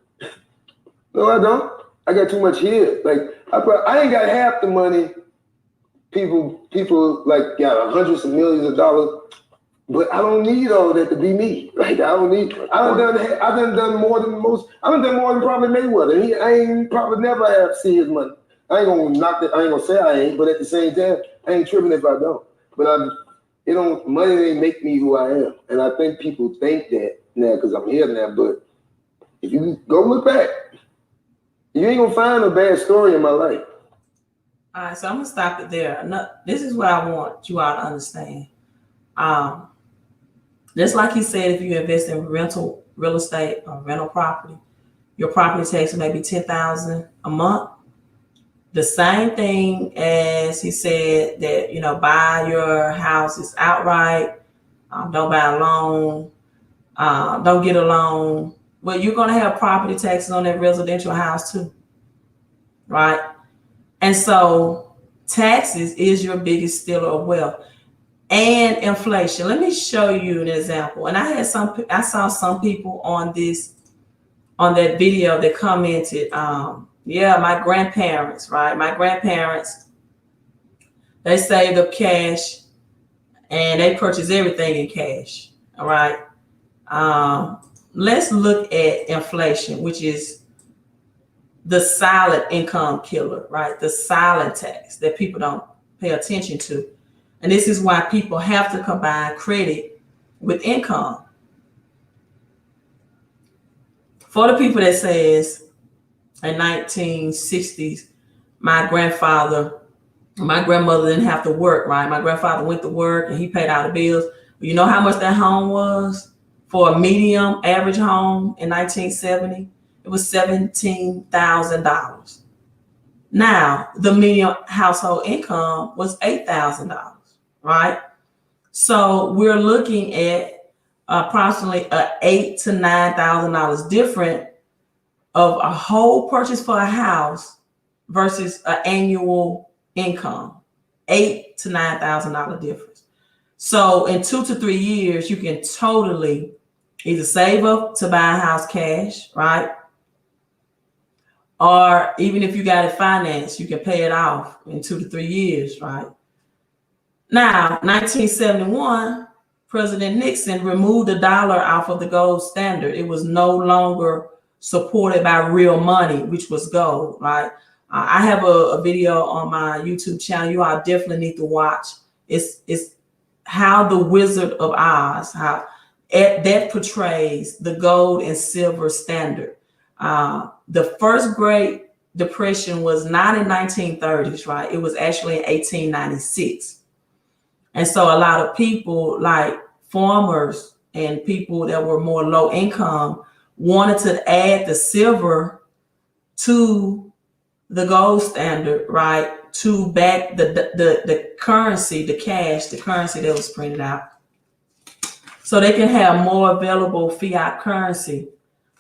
No, I don't. I got too much here. Like, I ain't got half the money. People like got hundreds of millions of dollars, but I don't need all that to be me. Like, I don't need. I've done more than most. I've done more than probably Mayweather. I ain't probably never have seen his money. I ain't gonna knock that. I ain't gonna say I ain't, but at the same time, I ain't tripping if I don't. But money ain't make me who I am, and I think people think that now because I'm here now. But if you go look back, you ain't gonna find a bad story in my life. All right, so I'm gonna stop it there. No, this is what I want you all to understand. Just like he said, if you invest in rental real estate or rental property, your property tax may be $10,000 a month. The same thing as he said that, buy your houses outright, don't buy a loan, don't get a loan. Well, you're gonna have property taxes on that residential house too, right? And so taxes is your biggest stealer of wealth, and inflation. Let me show you an example. And I saw some people on that video that commented, my grandparents, right? My grandparents, they saved up cash and they purchased everything in cash. All right. Let's look at inflation, which is the silent income killer, right? The silent tax that people don't pay attention to. And this is why people have to combine credit with income. For the people that says in 1960s, my grandmother didn't have to work, right? My grandfather went to work and he paid all the bills. You know how much that home was for a medium average home in 1970? It was $17,000. Now, the median household income was $8,000, right? So we're looking at approximately $8,000 to $9,000 different of a whole purchase for a house versus an annual income, $8,000 to $9,000 difference. So in 2 to 3 years, you can totally either save up to buy a house cash, right? Or even if you got it financed, you can pay it off in 2 to 3 years, right? Now, 1971, President Nixon removed the dollar off of the gold standard. It was no longer supported by real money, which was gold, right? I have a video on my YouTube channel. You all definitely need to watch. It's how the Wizard of Oz, how that portrays the gold and silver standard. The first great Depression was not in 1930s, right? It was actually in 1896. And so a lot of people like farmers and people that were more low income wanted to add the silver to the gold standard, right? To back the currency, the cash, the currency that was printed out. So they can have more available fiat currency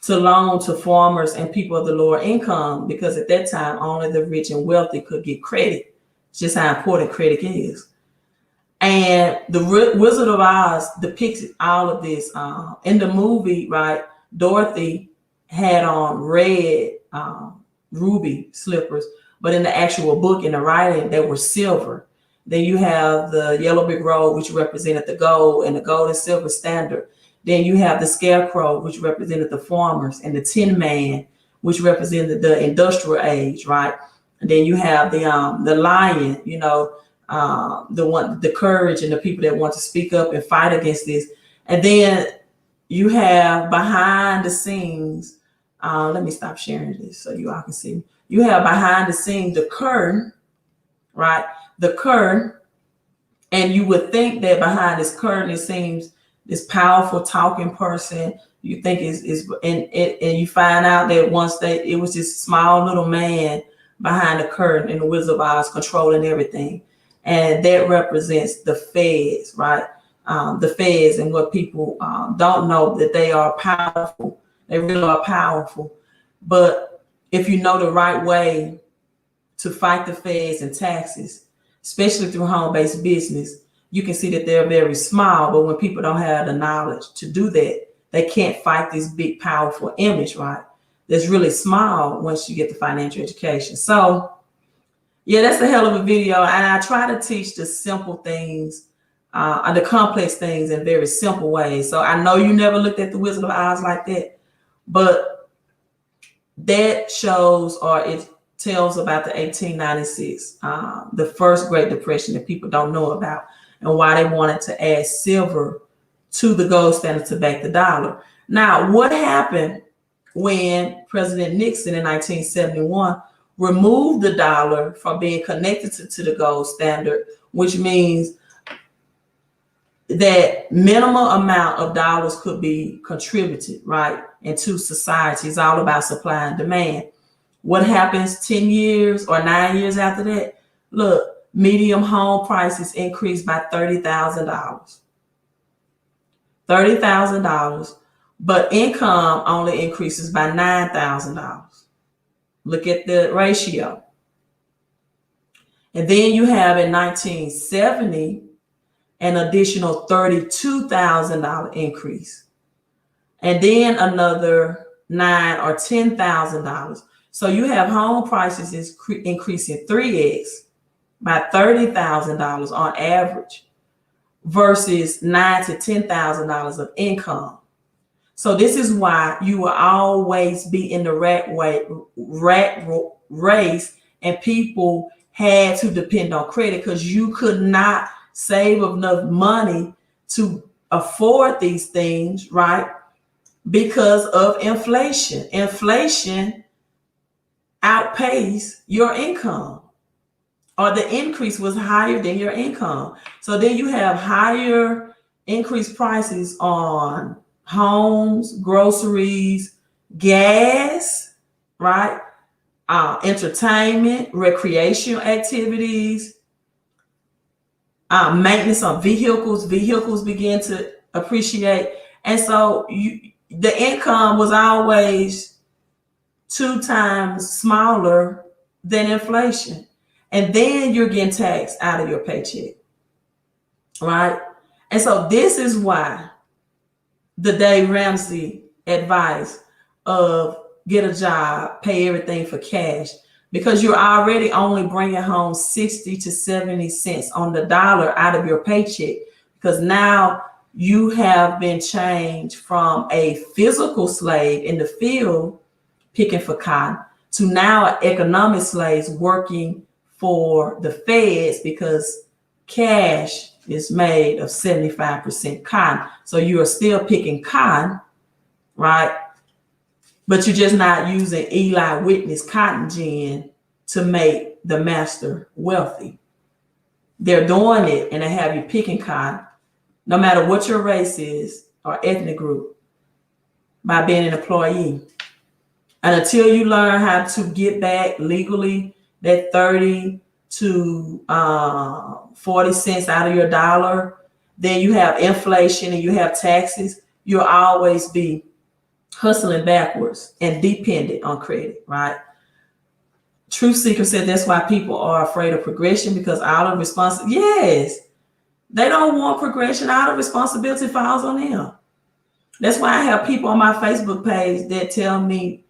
to loan to farmers and people of the lower income, because at that time, only the rich and wealthy could get credit. It's just how important credit is. And the Wizard of Oz depicts all of this. In the movie, right, Dorothy had on red ruby slippers, but in the actual book, in the writing, they were silver. Then you have the yellow brick road, which represented the gold and the gold and silver standard. Then you have the scarecrow, which represented the farmers, and the Tin Man, which represented the industrial age, right? And then you have the lion, you know, the courage and the people that want to speak up and fight against this. And then you have behind the scenes, let me stop sharing this so you all can see. You have behind the scenes the curtain, right? The curtain, and you would think that behind this curtain, it seems this powerful talking person. You think and you find out that once it was this small little man behind the curtain in the Wizard of Oz controlling everything. And that represents the feds, right? The feds, and what people don't know, that they are powerful. They really are powerful. But if you know the right way to fight the feds and taxes, especially through home-based business, you can see that they're very small. But when people don't have the knowledge to do that, they can't fight this big, powerful image, right? That's really small once you get the financial education. So yeah, that's a hell of a video. And I try to teach the simple things, the complex things in very simple ways. So I know you never looked at the Wizard of Oz like that, but that shows, or it tells about the 1896, the first Great Depression that people don't know about, and why they wanted to add silver to the gold standard to back the dollar. Now, what happened when President Nixon in 1971 removed the dollar from being connected to the gold standard, which means that minimum amount of dollars could be contributed, right, into society. It's all about supply and demand. What happens 10 years or 9 years after that? Look, medium home prices increased by $30,000. $30,000, but income only increases by $9,000. Look at the ratio. And then you have in 1970 an additional $32,000 increase, and then another $9,000 or $10,000. So you have home prices increasing 3x by $30,000 on average, versus $9,000 to $10,000 of income. So this is why you will always be in the rat race, and people had to depend on credit, because you could not save enough money to afford these things, right? Because of inflation. Inflation outpaced your income, or the increase was higher than your income. So then you have higher increased prices on homes, groceries, gas, right? Entertainment, recreational activities, maintenance on vehicles. Vehicles begin to appreciate. And so the income was always 2 times smaller than inflation. And then you're getting taxed out of your paycheck, right? And so this is why the Dave Ramsey advice of get a job, pay everything for cash, because you're already only bringing home 60 to 70 cents on the dollar out of your paycheck, because now you have been changed from a physical slave in the field picking for cotton to now an economic slave working for the feds, because cash is made of 75% cotton. So you are still picking cotton, right? but you're just not using Eli Whitney's cotton gin to make the master wealthy. They're doing it and they have you picking cotton, no matter what your race is or ethnic group, by being an employee. And until you learn how to get back legally that 30 to 40 cents out of your dollar, then you have inflation and you have taxes. You'll always be hustling backwards and dependent on credit, right? Truth Seeker said that's why people are afraid of progression, because all of responsibility, yes, they don't want progression. All the responsibility falls on them. That's why I have people on my Facebook page that tell me,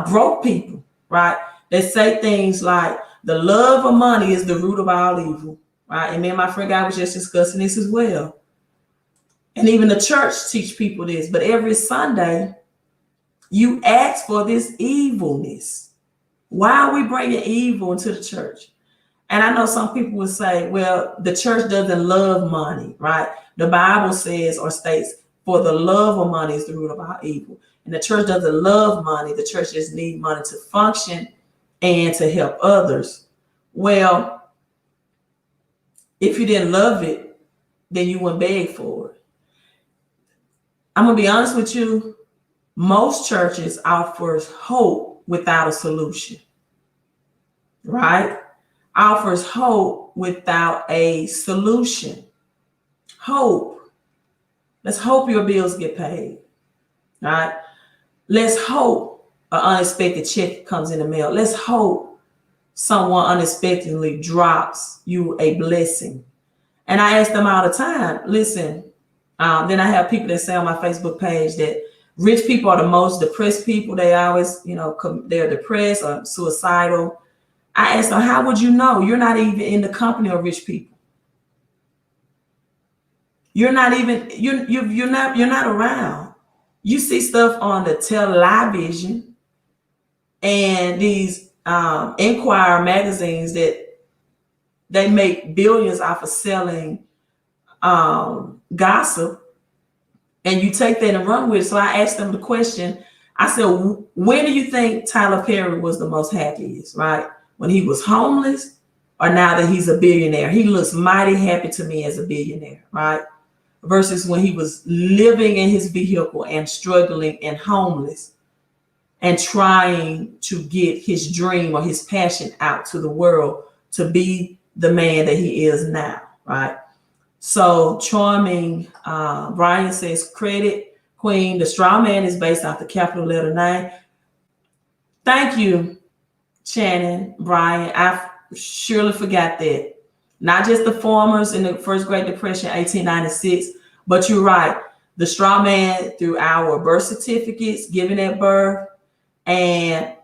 broke people, right? They say things like, the love of money is the root of all evil, right? And me and my friend guy was just discussing this as well. And even the church teach people this, but every Sunday you ask for this evilness. Why are we bringing evil into the church? And I know some people would say, well, the church doesn't love money, right? The Bible says or states, for the love of money is the root of all evil. And the church doesn't love money. The church just needs money to function and to help others. Well, if you didn't love it, then you wouldn't beg for it. I'm going to be honest with you. Most churches offers hope without a solution, right? Offers hope without a solution. Hope. Let's hope your bills get paid, right? Let's hope an unexpected check comes in the mail. Let's hope someone unexpectedly drops you a blessing. And I ask them all the time, listen, then I have people that say on my Facebook page that rich people are the most depressed people. They always, they're depressed or suicidal. I ask them, how would you know? You're not even in the company of rich people. You're not even, you're not around. You see stuff on the television and these Inquirer magazines that they make billions off of selling gossip, and you take that and run with it. So I asked them the question. I said, when do you think Tyler Perry was the most happiest, right? When he was homeless or now that he's a billionaire? He looks mighty happy to me as a billionaire, right? Versus when he was living in his vehicle and struggling and homeless and trying to get his dream or his passion out to the world to be the man that he is now, right? So Charming, Brian says, credit queen, the straw man is based off the capital letter 9. Thank you, Shannon, Brian. I surely forgot that. Not just the farmers in the first Great Depression, 1896, but you're right. The straw man through our birth certificates given at birth, and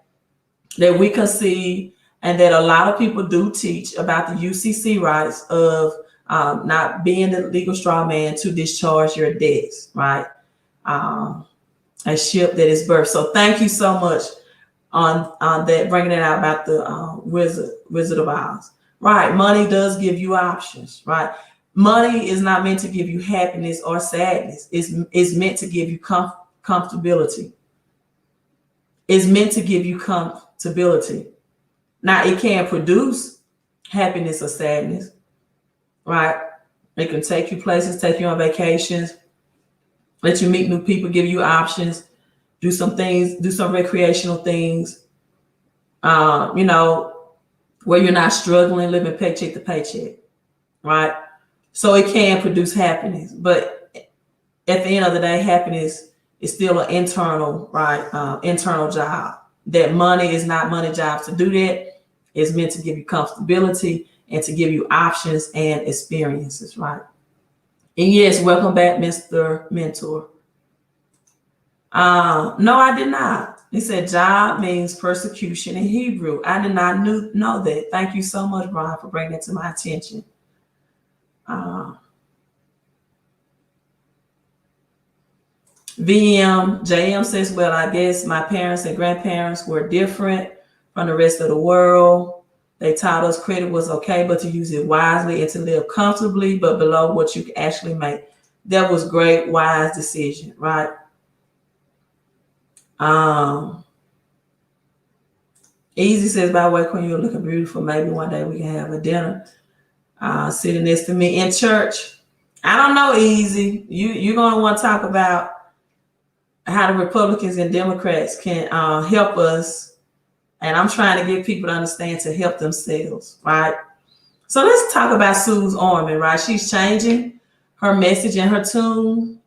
that we can see, and that a lot of people do teach about the UCC rights of not being the legal straw man to discharge your debts, right? A ship that is birthed. So thank you so much on that, bringing it out about the Wizard of Oz. Right, money does give you options, right? Money is not meant to give you happiness or sadness. It's meant to give you comfortability. It's meant to give you comfortability. Now, it can produce happiness or sadness, right? It can take you places, take you on vacations, let you meet new people, give you options, do some things, do some recreational things, where you're not struggling, living paycheck to paycheck, right? So it can produce happiness, but at the end of the day, happiness is still an internal, right? Internal job. That money is not money jobs to do that. It's meant to give you comfortability and to give you options and experiences, right? And yes, welcome back, Mr. Mentor. No, I did not. He said job means persecution in Hebrew. I did not know that. Thank you so much, Brian, for bringing it to my attention. JM says, well, I guess my parents and grandparents were different from the rest of the world. They taught us credit was okay, but to use it wisely and to live comfortably, but below what you can actually make. That was great, wise decision, right? Easy says, by the way, Queen, you're looking beautiful. Maybe one day we can have a dinner sitting next to me in church. I don't know, Easy. You're going to want to talk about how the Republicans and Democrats can help us. And I'm trying to get people to understand to help themselves, right? So let's talk about Suze Orman, right? She's changing her message and her tune.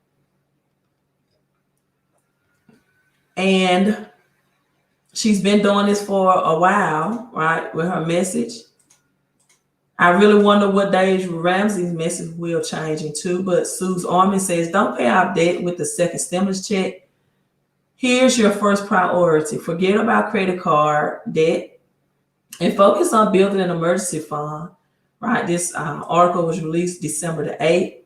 And she's been doing this for a while, right, with her message. I really wonder what Dave Ramsey's message will change into, but Suze Orman says, don't pay off debt with the second stimulus check. Here's your first priority. Forget about credit card debt and focus on building an emergency fund, right? This article was released December the 8th.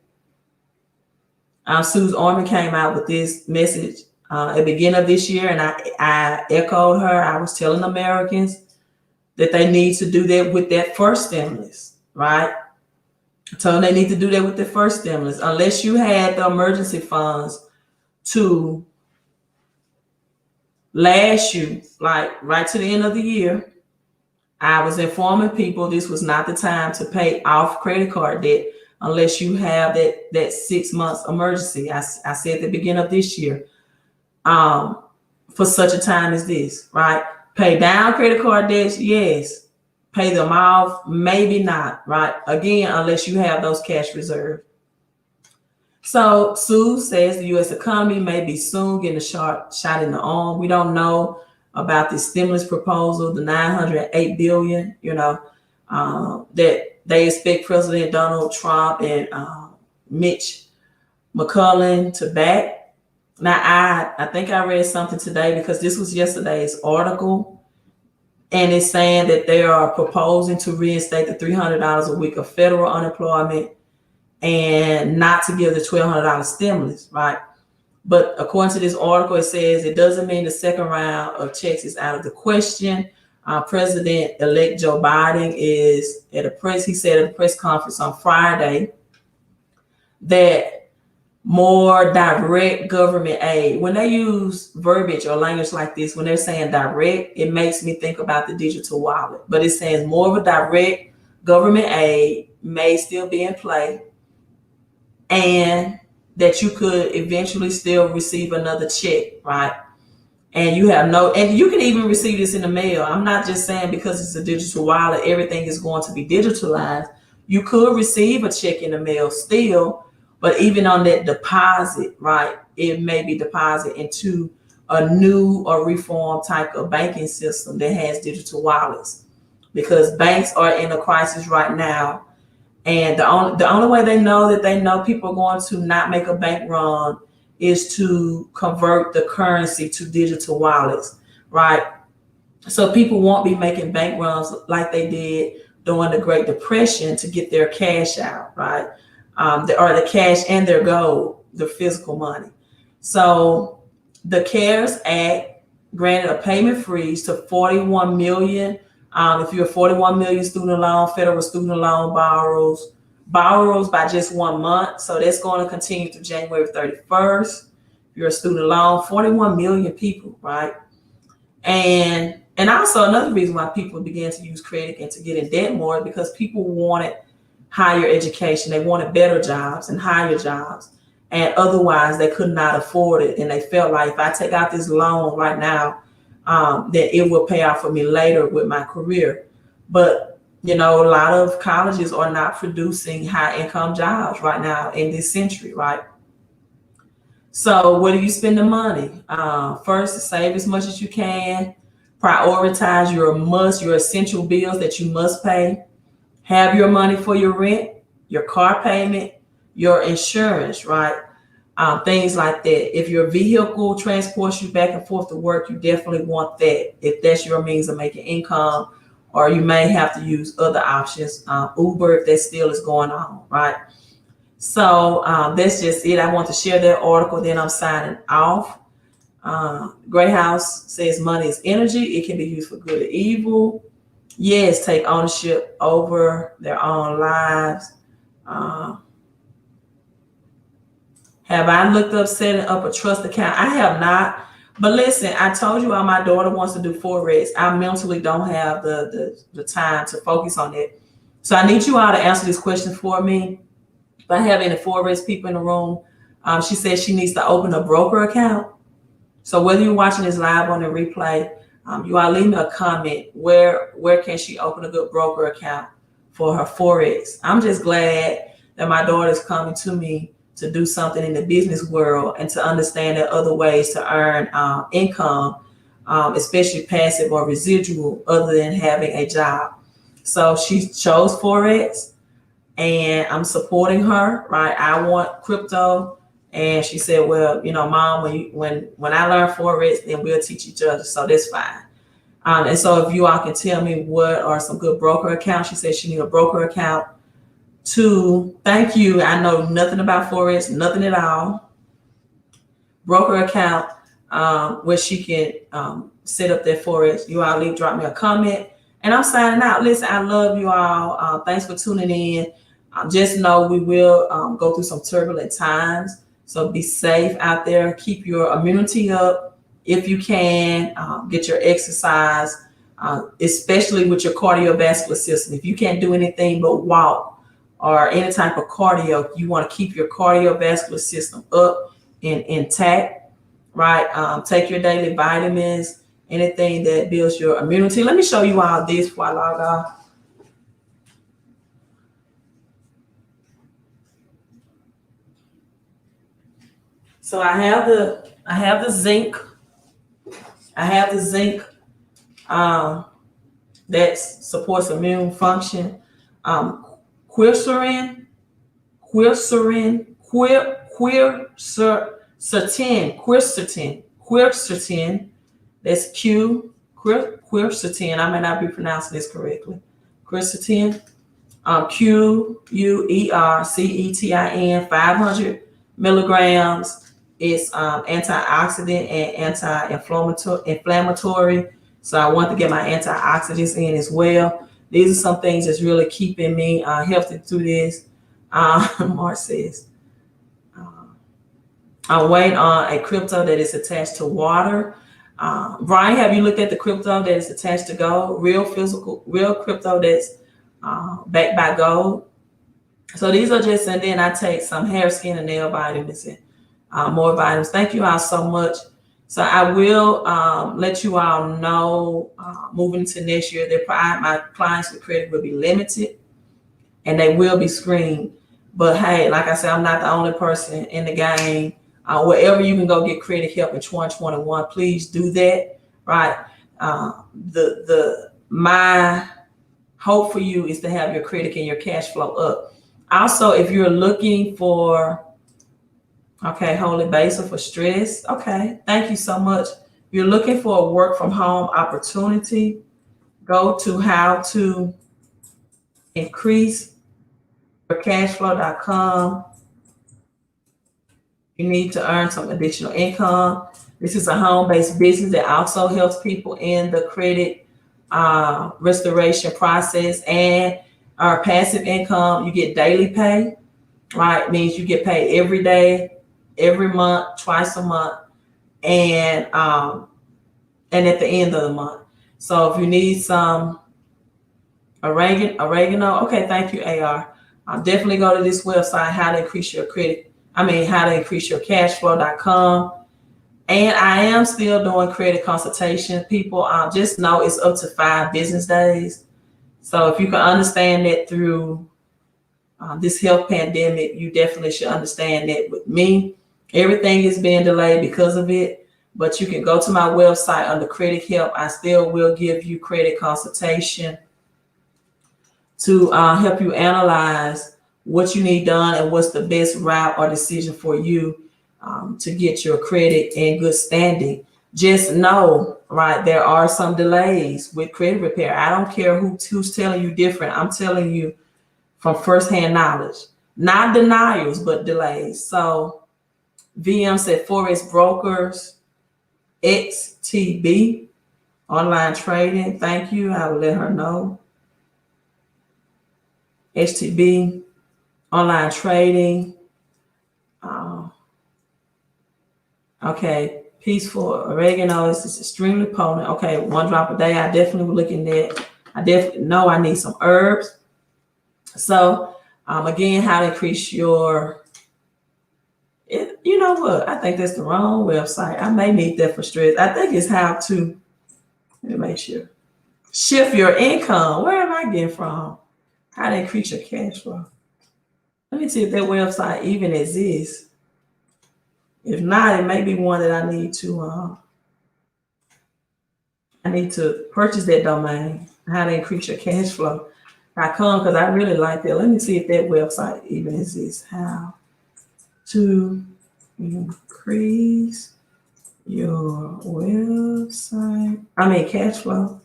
Suze Orman came out with this message at the beginning of this year, and I echoed her. I was telling Americans that they need to do that with that first stimulus, right? I told them they need to do that with the first stimulus. Unless you had the emergency funds to last you, like right to the end of the year, I was informing people this was not the time to pay off credit card debt unless you have that 6 months emergency. I said at the beginning of this year, for such a time as this, right? Pay down credit card debts, yes. Pay them off, maybe not, right? Again, unless you have those cash reserves. So Suze says the U.S. economy may be soon getting a shot in the arm. We don't know about this stimulus proposal, the $908 billion, that they expect President Donald Trump and Mitch McConnell to back. Now, I think I read something today because this was yesterday's article, and it's saying that they are proposing to reinstate the $300 a week of federal unemployment and not to give the $1,200 stimulus, right? But according to this article, it says it doesn't mean the second round of checks is out of the question. President-elect Joe Biden is he said at a press conference on Friday that more direct government aid. When they use verbiage or language like this, when they're saying direct, it makes me think about the digital wallet. But it says more of a direct government aid may still be in play, and that you could eventually still receive another check, right? And you can even receive this in the mail. I'm not just saying because it's a digital wallet, everything is going to be digitalized. You could receive a check in the mail still, but even on that deposit, right, it may be deposited into a new or reformed type of banking system that has digital wallets, because banks are in a crisis right now. And the only way they know people are going to not make a bank run is to convert the currency to digital wallets, right? So people won't be making bank runs like they did during the Great Depression to get their cash out, right? The cash and their gold, the physical money. So the CARES Act granted a payment freeze to 41 million. If you're a 41 million student loan, federal student loan borrowers by just 1 month. So that's going to continue through January 31st. If you're a student loan, 41 million people, right? And also another reason why people began to use credit and to get in debt more is because people wanted higher education. They wanted better jobs and higher jobs. And otherwise they could not afford it. And they felt like if I take out this loan right now, that it will pay off for me later with my career. But, a lot of colleges are not producing high income jobs right now in this century, right? So where do you spend the money? First, save as much as you can. Prioritize your essential bills that you must pay. Have your money for your rent, your car payment, your insurance, right? Things like that. If your vehicle transports you back and forth to work, you definitely want that if that's your means of making income, or you may have to use other options, Uber if that still is going on, right? So that's just it. I want to share that article, then I'm signing off. Gray House says money is energy. It can be used for good or evil. Yes, take ownership over their own lives. Have I looked up setting up a trust account? I have not, But listen, I told you all my daughter wants to do Forex. I mentally don't have the time to focus on it. So I need you all to answer this question for me. If I have any Forex people in the room, she says she needs to open a broker account. So whether you're watching this live on the replay, you all leave me a comment. Where can she open a good broker account for her Forex? I'm just glad that my daughter's coming to me to do something in the business world and to understand that other ways to earn income, especially passive or residual, other than having a job. So she chose Forex, and I'm supporting her. Right, I want crypto. And she said, well, Mom, when I learn Forex, then we'll teach each other. So that's fine. And so if you all can tell me what are some good broker accounts. She said she need a broker account. 2, thank you. I know nothing about Forex, nothing at all. Broker account where she can set up their Forex. You all drop me a comment. And I'm signing out. Listen, I love you all. Thanks for tuning in. Just know we will go through some turbulent times. So be safe out there. Keep your immunity up if you can. Get your exercise, especially with your cardiovascular system. If you can't do anything but walk or any type of cardio, you want to keep your cardiovascular system up and intact, right? Take your daily vitamins, anything that builds your immunity. Let me show you all this before I log off. So I have the zinc. I have the zinc that supports immune function. Quercetin. That's quercetin. I may not be pronouncing this correctly. Quercetin. Quercetin, 500 milligrams. It's antioxidant and anti-inflammatory. So I want to get my antioxidants in as well. These are some things that's really keeping me healthy through this. Mark says, I'm waiting on a crypto that is attached to water. Brian, have you looked at the crypto that is attached to gold? Real crypto that's backed by gold. So these are just, and then I take some hair, skin, and nail vitamins and more vitamins. Thank you all so much. So I will let you all know moving to next year, my clients with credit will be limited and they will be screened. But hey, like I said, I'm not the only person in the game. Wherever you can go get credit help in 2021, please do that. Right. My hope for you is to have your credit and your cash flow up. Also, if you're looking for holy basil for stress. Okay, thank you so much. You're looking for a work from home opportunity. Go to how to increase your cashflow.com. You need to earn some additional income. This is a home-based business that also helps people in the credit restoration process and our passive income. You get daily pay, right? It means you get paid every day, every month, twice a month, and at the end of the month. So if you need some oregano, okay, thank you, AR. Definitely go to this website, how to increase your cashflow.com. And I am still doing credit consultation. People just know it's up to 5 business days. So if you can understand that through this health pandemic, you definitely should understand that with me. Everything is being delayed because of it, but you can go to my website under credit help. I still will give you credit consultation to help you analyze what you need done and what's the best route or decision for you to get your credit in good standing. Just know, right, there are some delays with credit repair. I don't care who's telling you different. I'm telling you from firsthand knowledge, not denials, but delays. So VM said Forex brokers, XTB, online trading. Thank you. I will let her know. HTB, online trading. Okay. Peaceful oregano. This is extremely potent. Okay, 1 drop a day. I definitely was looking at. I definitely know I need some herbs. So again, how to increase your. You know what? I think that's the wrong website. I may need that for stress. I think it's how to. Let me make sure. Shift your income. Where am I getting from? How to increase your cash flow. Let me see if that website even exists. If not, it may be one that I need to purchase that domain. How to increase your cash flow.com, because I really like that. Let me see if that website even exists. How to increase your website. Cash flow.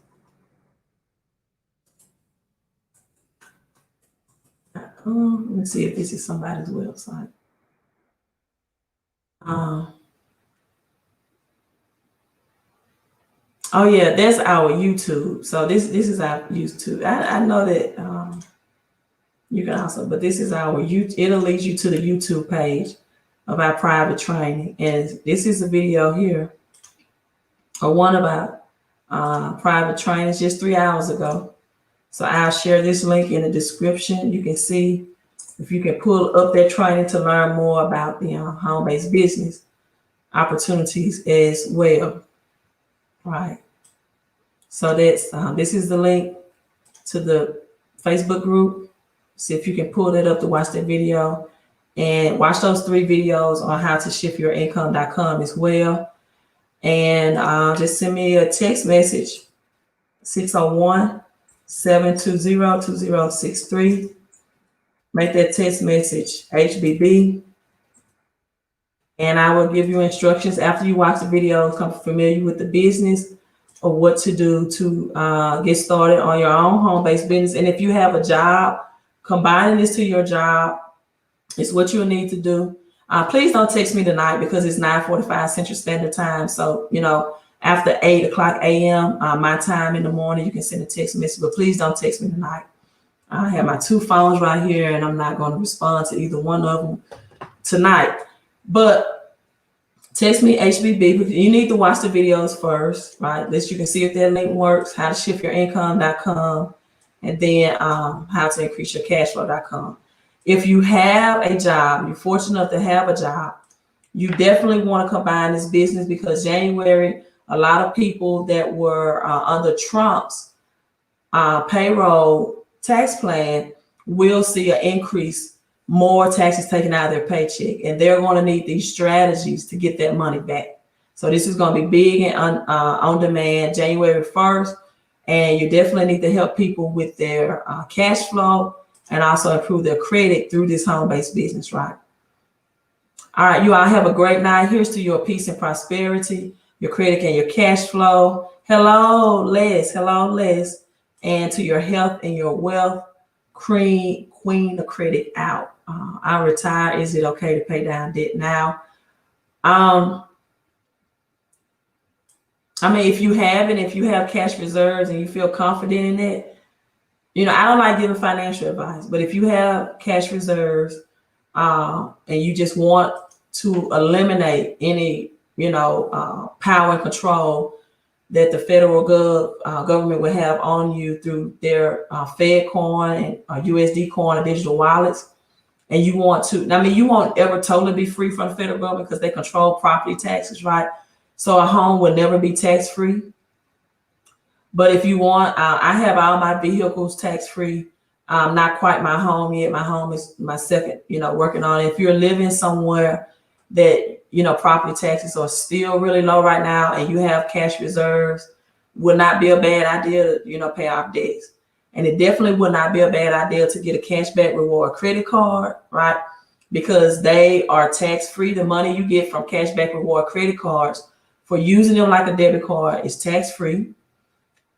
Let me see if this is somebody's website. Oh yeah, that's our YouTube. So this is our YouTube. I know that you can also, but this is our YouTube. It'll lead you to the YouTube page of our private training, and this is a video here of one of our private trainings just 3 hours ago. So I'll share this link in the description. You can see if you can pull up that training to learn more about the home-based business opportunities as well. Right. So that's this is the link to the Facebook group. See if you can pull that up to watch that video, and watch those 3 videos on how to shift your income.com as well. And just send me a text message, 601-720-2063. Make that text message HBB, and I will give you instructions after you watch the video, become familiar with the business or what to do to get started on your own home-based business. And if you have a job, combining this to your job is what you'll need to do. Please don't text me tonight because it's 9:45 Central Standard Time. So, after 8 o'clock a.m. My time in the morning, you can send a text message, but please don't text me tonight. I have my 2 phones right here, and I'm not going to respond to either one of them tonight. But text me HBB, because you need to watch the videos first, right? That you can see if that link works, how to shift your income.com, and then how to increase your cash flow.com. If you have a job, you're fortunate enough to have a job, you definitely want to combine this business, because January, a lot of people that were under Trump's payroll tax plan will see an increase, more taxes taken out of their paycheck, and they're going to need these strategies to get that money back. So this is going to be big and on demand January 1st, and you definitely need to help people with their cash flow and also improve their credit through this home-based business, right? All right, you all have a great night. Here's to your peace and prosperity, your credit and your cash flow. Hello, Les. Hello, Les. And to your health and your wealth, queen of credit out. I retire. Is it okay to pay down debt now? If you have it, if you have cash reserves and you feel confident in it, I don't like giving financial advice, but if you have cash reserves and you just want to eliminate any, power and control that the federal government will have on you through their Fed coin and USD coin or digital wallets, and you want to, you won't ever totally be free from the federal government because they control property taxes, right? So a home will never be tax-free. But if you want, I have all my vehicles tax-free. Not quite my home yet. My home is my second, working on it. If you're living somewhere that, property taxes are still really low right now and you have cash reserves, would not be a bad idea to, pay off debts. And it definitely would not be a bad idea to get a cashback reward credit card, right? Because they are tax-free. The money you get from cashback reward credit cards for using them like a debit card is tax-free.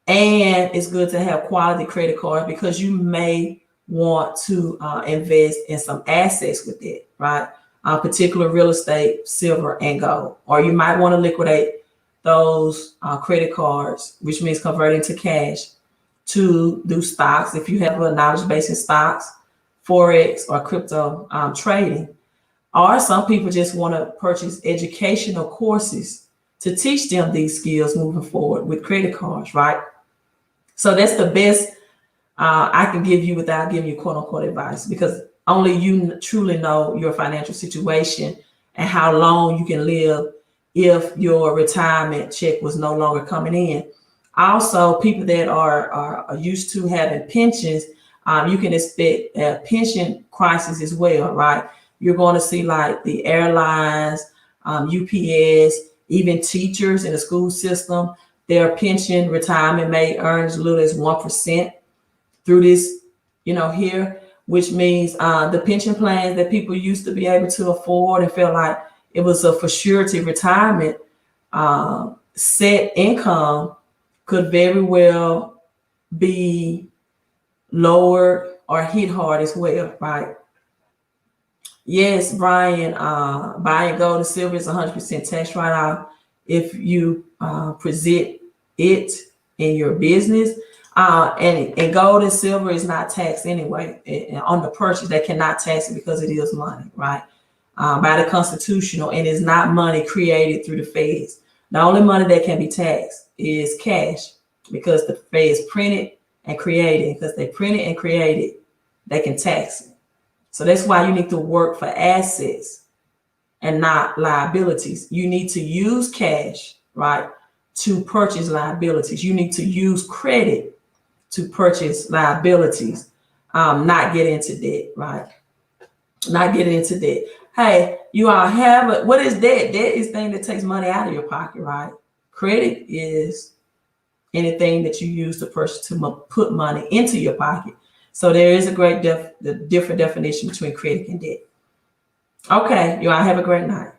And it's good to have quality credit cards because you may want to invest in some assets with it, right? Particular real estate, silver, and gold. Or you might want to liquidate those credit cards, which means converting to cash, to do stocks if you have a knowledge base in stocks, Forex, or crypto trading. Or some people just want to purchase educational courses to teach them these skills moving forward with credit cards, right? So that's the best I can give you without giving you quote unquote advice, because only you truly know your financial situation and how long you can live if your retirement check was no longer coming in. Also, people that are used to having pensions, you can expect a pension crisis as well, right? You're going to see like the airlines, UPS, even teachers in the school system, their pension retirement may earn as little as 1% through this, here, which means the pension plans that people used to be able to afford and feel like it was a for surety retirement, set income could very well be lowered or hit hard as well, right? Yes, Brian, buying gold and silver is 100% tax write-off if you present it in your business. And gold and silver is not taxed anyway. On the purchase, they cannot tax it because it is money, right? By the constitutional, and it's not money created through the feds. The only money that can be taxed is cash, because the feds printed and created. Because they printed and created, they can tax it. So that's why you need to work for assets and not liabilities. You need to use cash, right, to purchase liabilities. You need to use credit to purchase liabilities, not get into debt, right? Not getting into debt. Hey, you all have what is debt? Debt is thing that takes money out of your pocket, right? Credit is anything that you use to purchase to put money into your pocket. So there is a great different definition between credit and debt. Okay, you all have a great night.